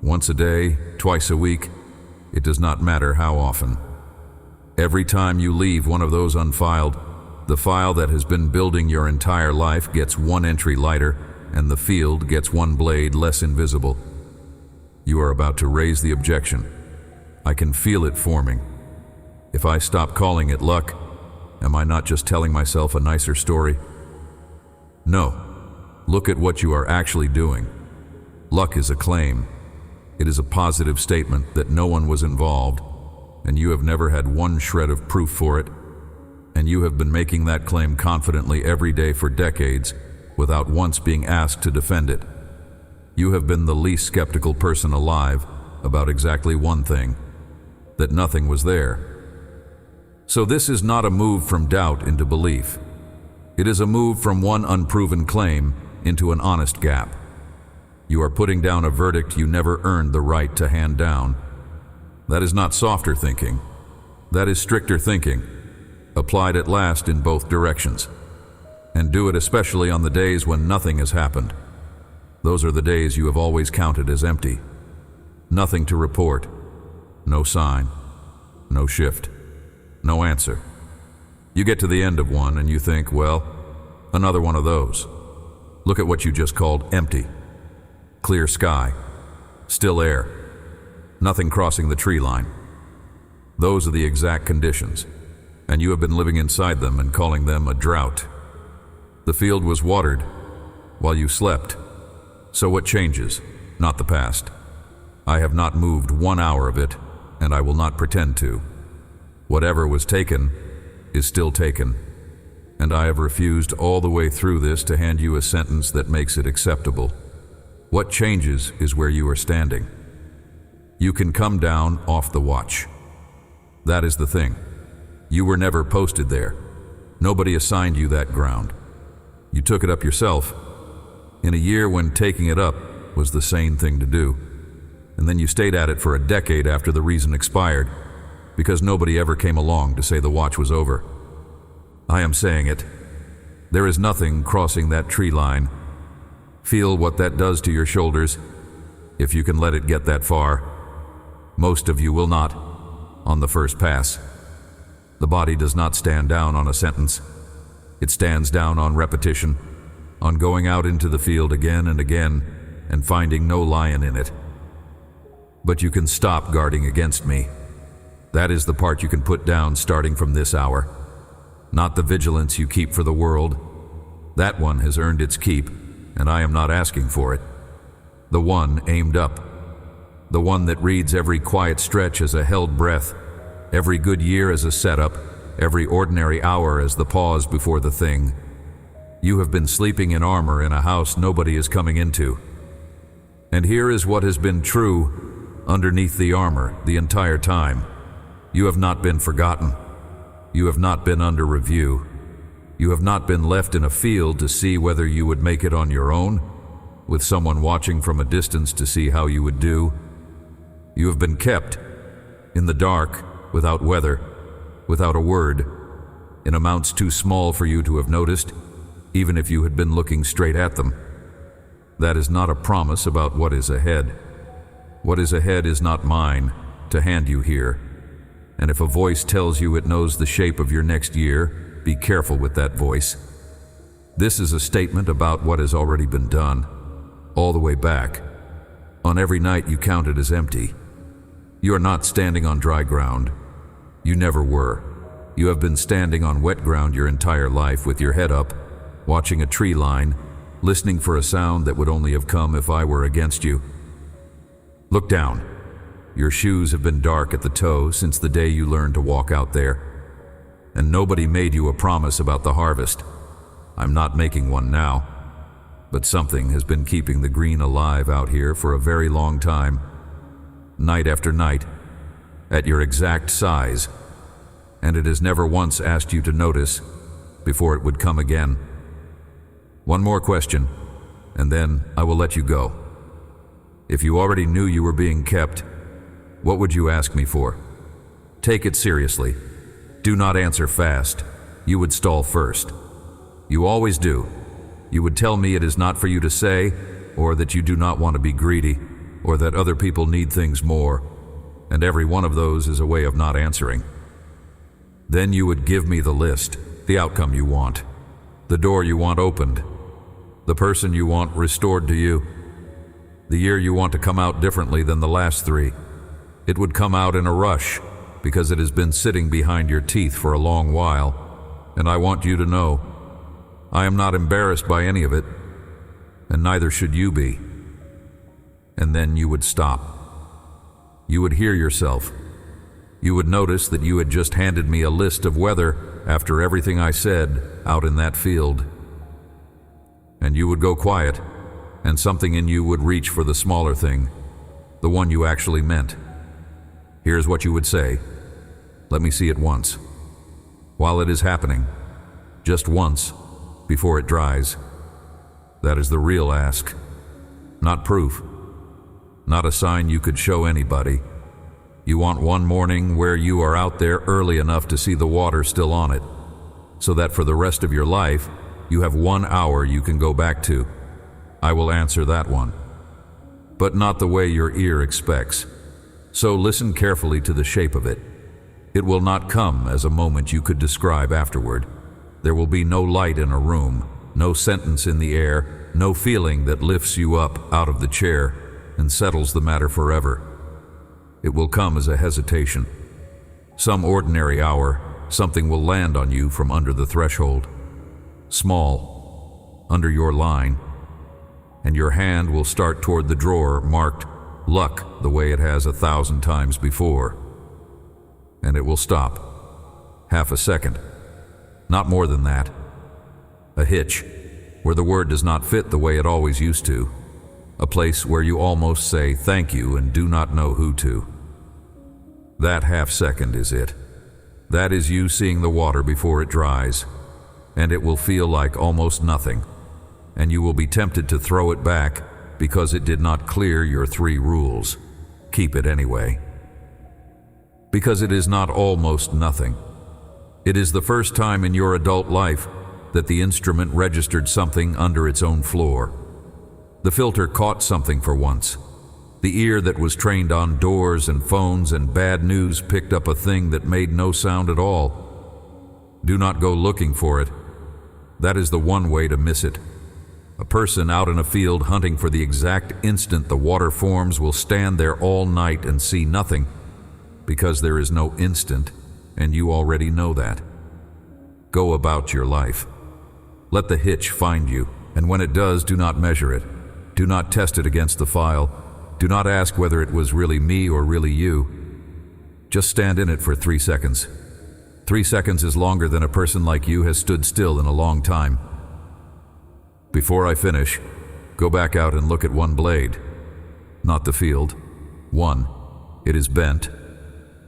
Once a day, twice a week, it does not matter how often. Every time you leave one of those unfiled, the file that has been building your entire life gets one entry lighter, and the field gets one blade less invisible. You are about to raise the objection. I can feel it forming. If I stop calling it luck, am I not just telling myself a nicer story? No. Look at what you are actually doing. Luck is a claim. It is a positive statement that no one was involved, and you have never had one shred of proof for it, and you have been making that claim confidently every day for decades without once being asked to defend it. You have been the least skeptical person alive about exactly one thing, that nothing was there. So this is not a move from doubt into belief. It is a move from one unproven claim into an honest gap. You are putting down a verdict you never earned the right to hand down. That is not softer thinking. That is stricter thinking, applied at last in both directions. And do it especially on the days when nothing has happened. Those are the days you have always counted as empty. Nothing to report. No sign. No shift. No answer. You get to the end of one and you think, well, another one of those. Look at what you just called empty. Clear sky. Still air. Nothing crossing the tree line. Those are the exact conditions, and you have been living inside them and calling them a drought. The field was watered while you slept. So what changes? Not the past. I have not moved 1 hour of it, and I will not pretend to. Whatever was taken is still taken, and I have refused all the way through this to hand you a sentence that makes it acceptable. What changes is where you are standing. You can come down off the watch. That is the thing. You were never posted there. Nobody assigned you that ground. You took it up yourself, in a year when taking it up was the sane thing to do. And then you stayed at it for a decade after the reason expired, because nobody ever came along to say the watch was over. I am saying it. There is nothing crossing that tree line. Feel what that does to your shoulders, if you can let it get that far. Most of you will not, on the first pass. The body does not stand down on a sentence. It stands down on repetition, on going out into the field again and again and finding no lion in it. But you can stop guarding against me. That is the part you can put down starting from this hour. Not the vigilance you keep for the world. That one has earned its keep, and I am not asking for it. The one aimed up. The one that reads every quiet stretch as a held breath, every good year as a setup, every ordinary hour as the pause before the thing. You have been sleeping in armor in a house nobody is coming into. And here is what has been true underneath the armor the entire time. You have not been forgotten. You have not been under review. You have not been left in a field to see whether you would make it on your own, with someone watching from a distance to see how you would do. You have been kept in the dark, without weather, without a word, in amounts too small for you to have noticed, even if you had been looking straight at them. That is not a promise about what is ahead. What is ahead is not mine to hand you here. And if a voice tells you it knows the shape of your next year, be careful with that voice. This is a statement about what has already been done, all the way back, on every night you counted as empty. You are not standing on dry ground. You never were. You have been standing on wet ground your entire life with your head up, watching a tree line, listening for a sound that would only have come if I were against you. Look down. Your shoes have been dark at the toe since the day you learned to walk out there. And nobody made you a promise about the harvest. I'm not making one now. But something has been keeping the green alive out here for a very long time. Night after night, at your exact size. And it has never once asked you to notice before it would come again. One more question, and then I will let you go. If you already knew you were being kept, what would you ask me for? Take it seriously. Do not answer fast. You would stall first. You always do. You would tell me it is not for you to say, or that you do not want to be greedy, or that other people need things more, and every one of those is a way of not answering. Then you would give me the list, the outcome you want, the door you want opened, the person you want restored to you, the year you want to come out differently than the last 3. It would come out in a rush, because it has been sitting behind your teeth for a long while, and I want you to know, I am not embarrassed by any of it, and neither should you be. And then you would stop. You would hear yourself. You would notice that you had just handed me a list of weather after everything I said out in that field. And you would go quiet, and something in you would reach for the smaller thing, the one you actually meant. Here's what you would say. Let me see it once. While it is happening, just once, before it dries. That is the real ask. Not proof. Not a sign you could show anybody. You want one morning where you are out there early enough to see the water still on it, so that for the rest of your life, you have 1 hour you can go back to. I will answer that one. But not the way your ear expects. So listen carefully to the shape of it. It will not come as a moment you could describe afterward. There will be no light in a room, no sentence in the air, no feeling that lifts you up out of the chair and settles the matter forever. It will come as a hesitation. Some ordinary hour, something will land on you from under the threshold. Small, under your line, and your hand will start toward the drawer marked luck the way it has 1,000 times before. And it will stop. Half a second. Not more than that. A hitch, where the word does not fit the way it always used to. A place where you almost say thank you and do not know who to. That half second is it. That is you seeing the water before it dries, and it will feel like almost nothing, and you will be tempted to throw it back because it did not clear your 3 rules. Keep it anyway. Because it is not almost nothing. It is the first time in your adult life that the instrument registered something under its own floor. The filter caught something for once. The ear that was trained on doors and phones and bad news picked up a thing that made no sound at all. Do not go looking for it. That is the one way to miss it. A person out in a field hunting for the exact instant the water forms will stand there all night and see nothing, because there is no instant, and you already know that. Go about your life. Let the hitch find you, and when it does, do not measure it. Do not test it against the file. Do not ask whether it was really me or really you. Just stand in it for 3 seconds. 3 seconds is longer than a person like you has stood still in a long time. Before I finish, go back out and look at one blade. Not the field. One. It is bent.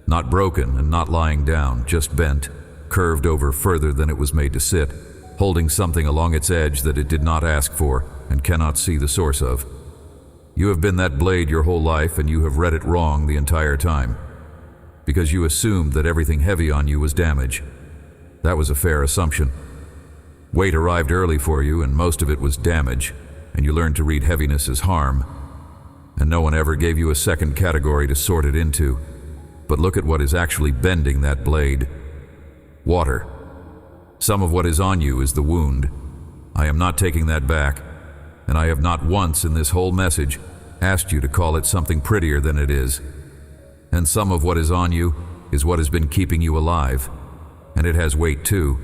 Not broken and not lying down, just bent, curved over further than it was made to sit, holding something along its edge that it did not ask for and cannot see the source of. You have been that blade your whole life, and you have read it wrong the entire time, because you assumed that everything heavy on you was damage. That was a fair assumption. Weight arrived early for you, and most of it was damage, and you learned to read heaviness as harm, and no one ever gave you a second category to sort it into. But look at what is actually bending that blade. Water. Some of what is on you is the wound. I am not taking that back, and I have not once in this whole message asked you to call it something prettier than it is. And some of what is on you is what has been keeping you alive, and it has weight too,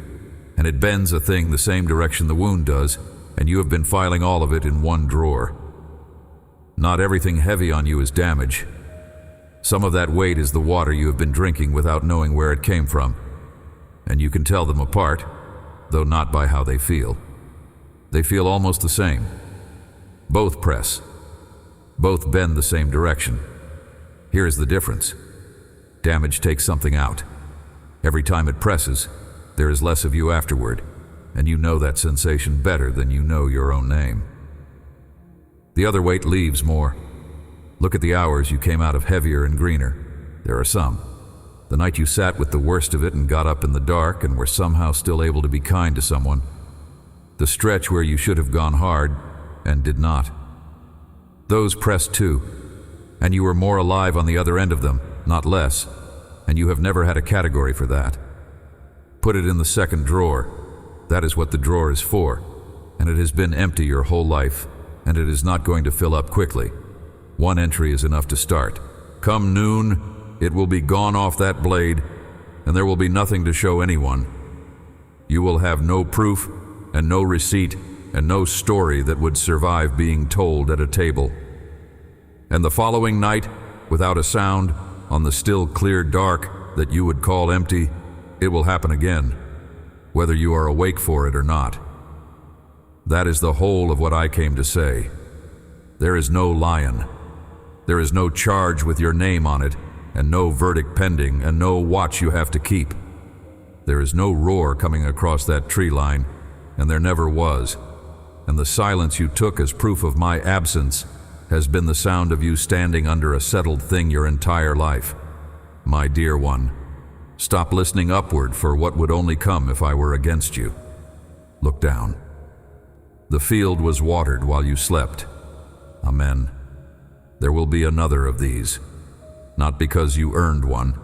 and it bends a thing the same direction the wound does, and you have been filing all of it in one drawer. Not everything heavy on you is damage. Some of that weight is the water you have been drinking without knowing where it came from, and you can tell them apart, though not by how they feel. They feel almost the same. Both press. Both bend the same direction. Here is the difference. Damage takes something out. Every time it presses, there is less of you afterward, and you know that sensation better than you know your own name. The other weight leaves more. Look at the hours you came out of heavier and greener. There are some. The night you sat with the worst of it and got up in the dark and were somehow still able to be kind to someone. The stretch where you should have gone hard and did not. Those pressed too, and you were more alive on the other end of them, not less, and you have never had a category for that. Put it in the second drawer. That is what the drawer is for, and it has been empty your whole life, and it is not going to fill up quickly. One entry is enough to start. Come noon, it will be gone off that blade, and there will be nothing to show anyone. You will have no proof and no receipt and no story that would survive being told at a table. And the following night, without a sound, on the still clear dark that you would call empty, it will happen again, whether you are awake for it or not. That is the whole of what I came to say. There is no lion. There is no charge with your name on it, and no verdict pending, and no watch you have to keep. There is no roar coming across that tree line, and there never was. And the silence you took as proof of my absence has been the sound of you standing under a settled thing your entire life. My dear one, stop listening upward for what would only come if I were against you. Look down. The field was watered while you slept. Amen. There will be another of these, not because you earned one.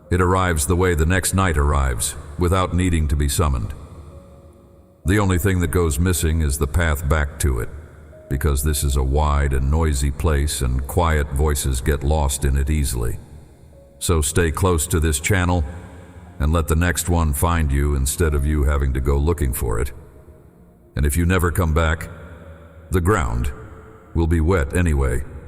It arrives the way the next night arrives, without needing to be summoned. The only thing that goes missing is the path back to it, because this is a wide and noisy place and quiet voices get lost in it easily. So stay close to this channel and let the next one find you instead of you having to go looking for it. And if you never come back, the ground will be wet anyway.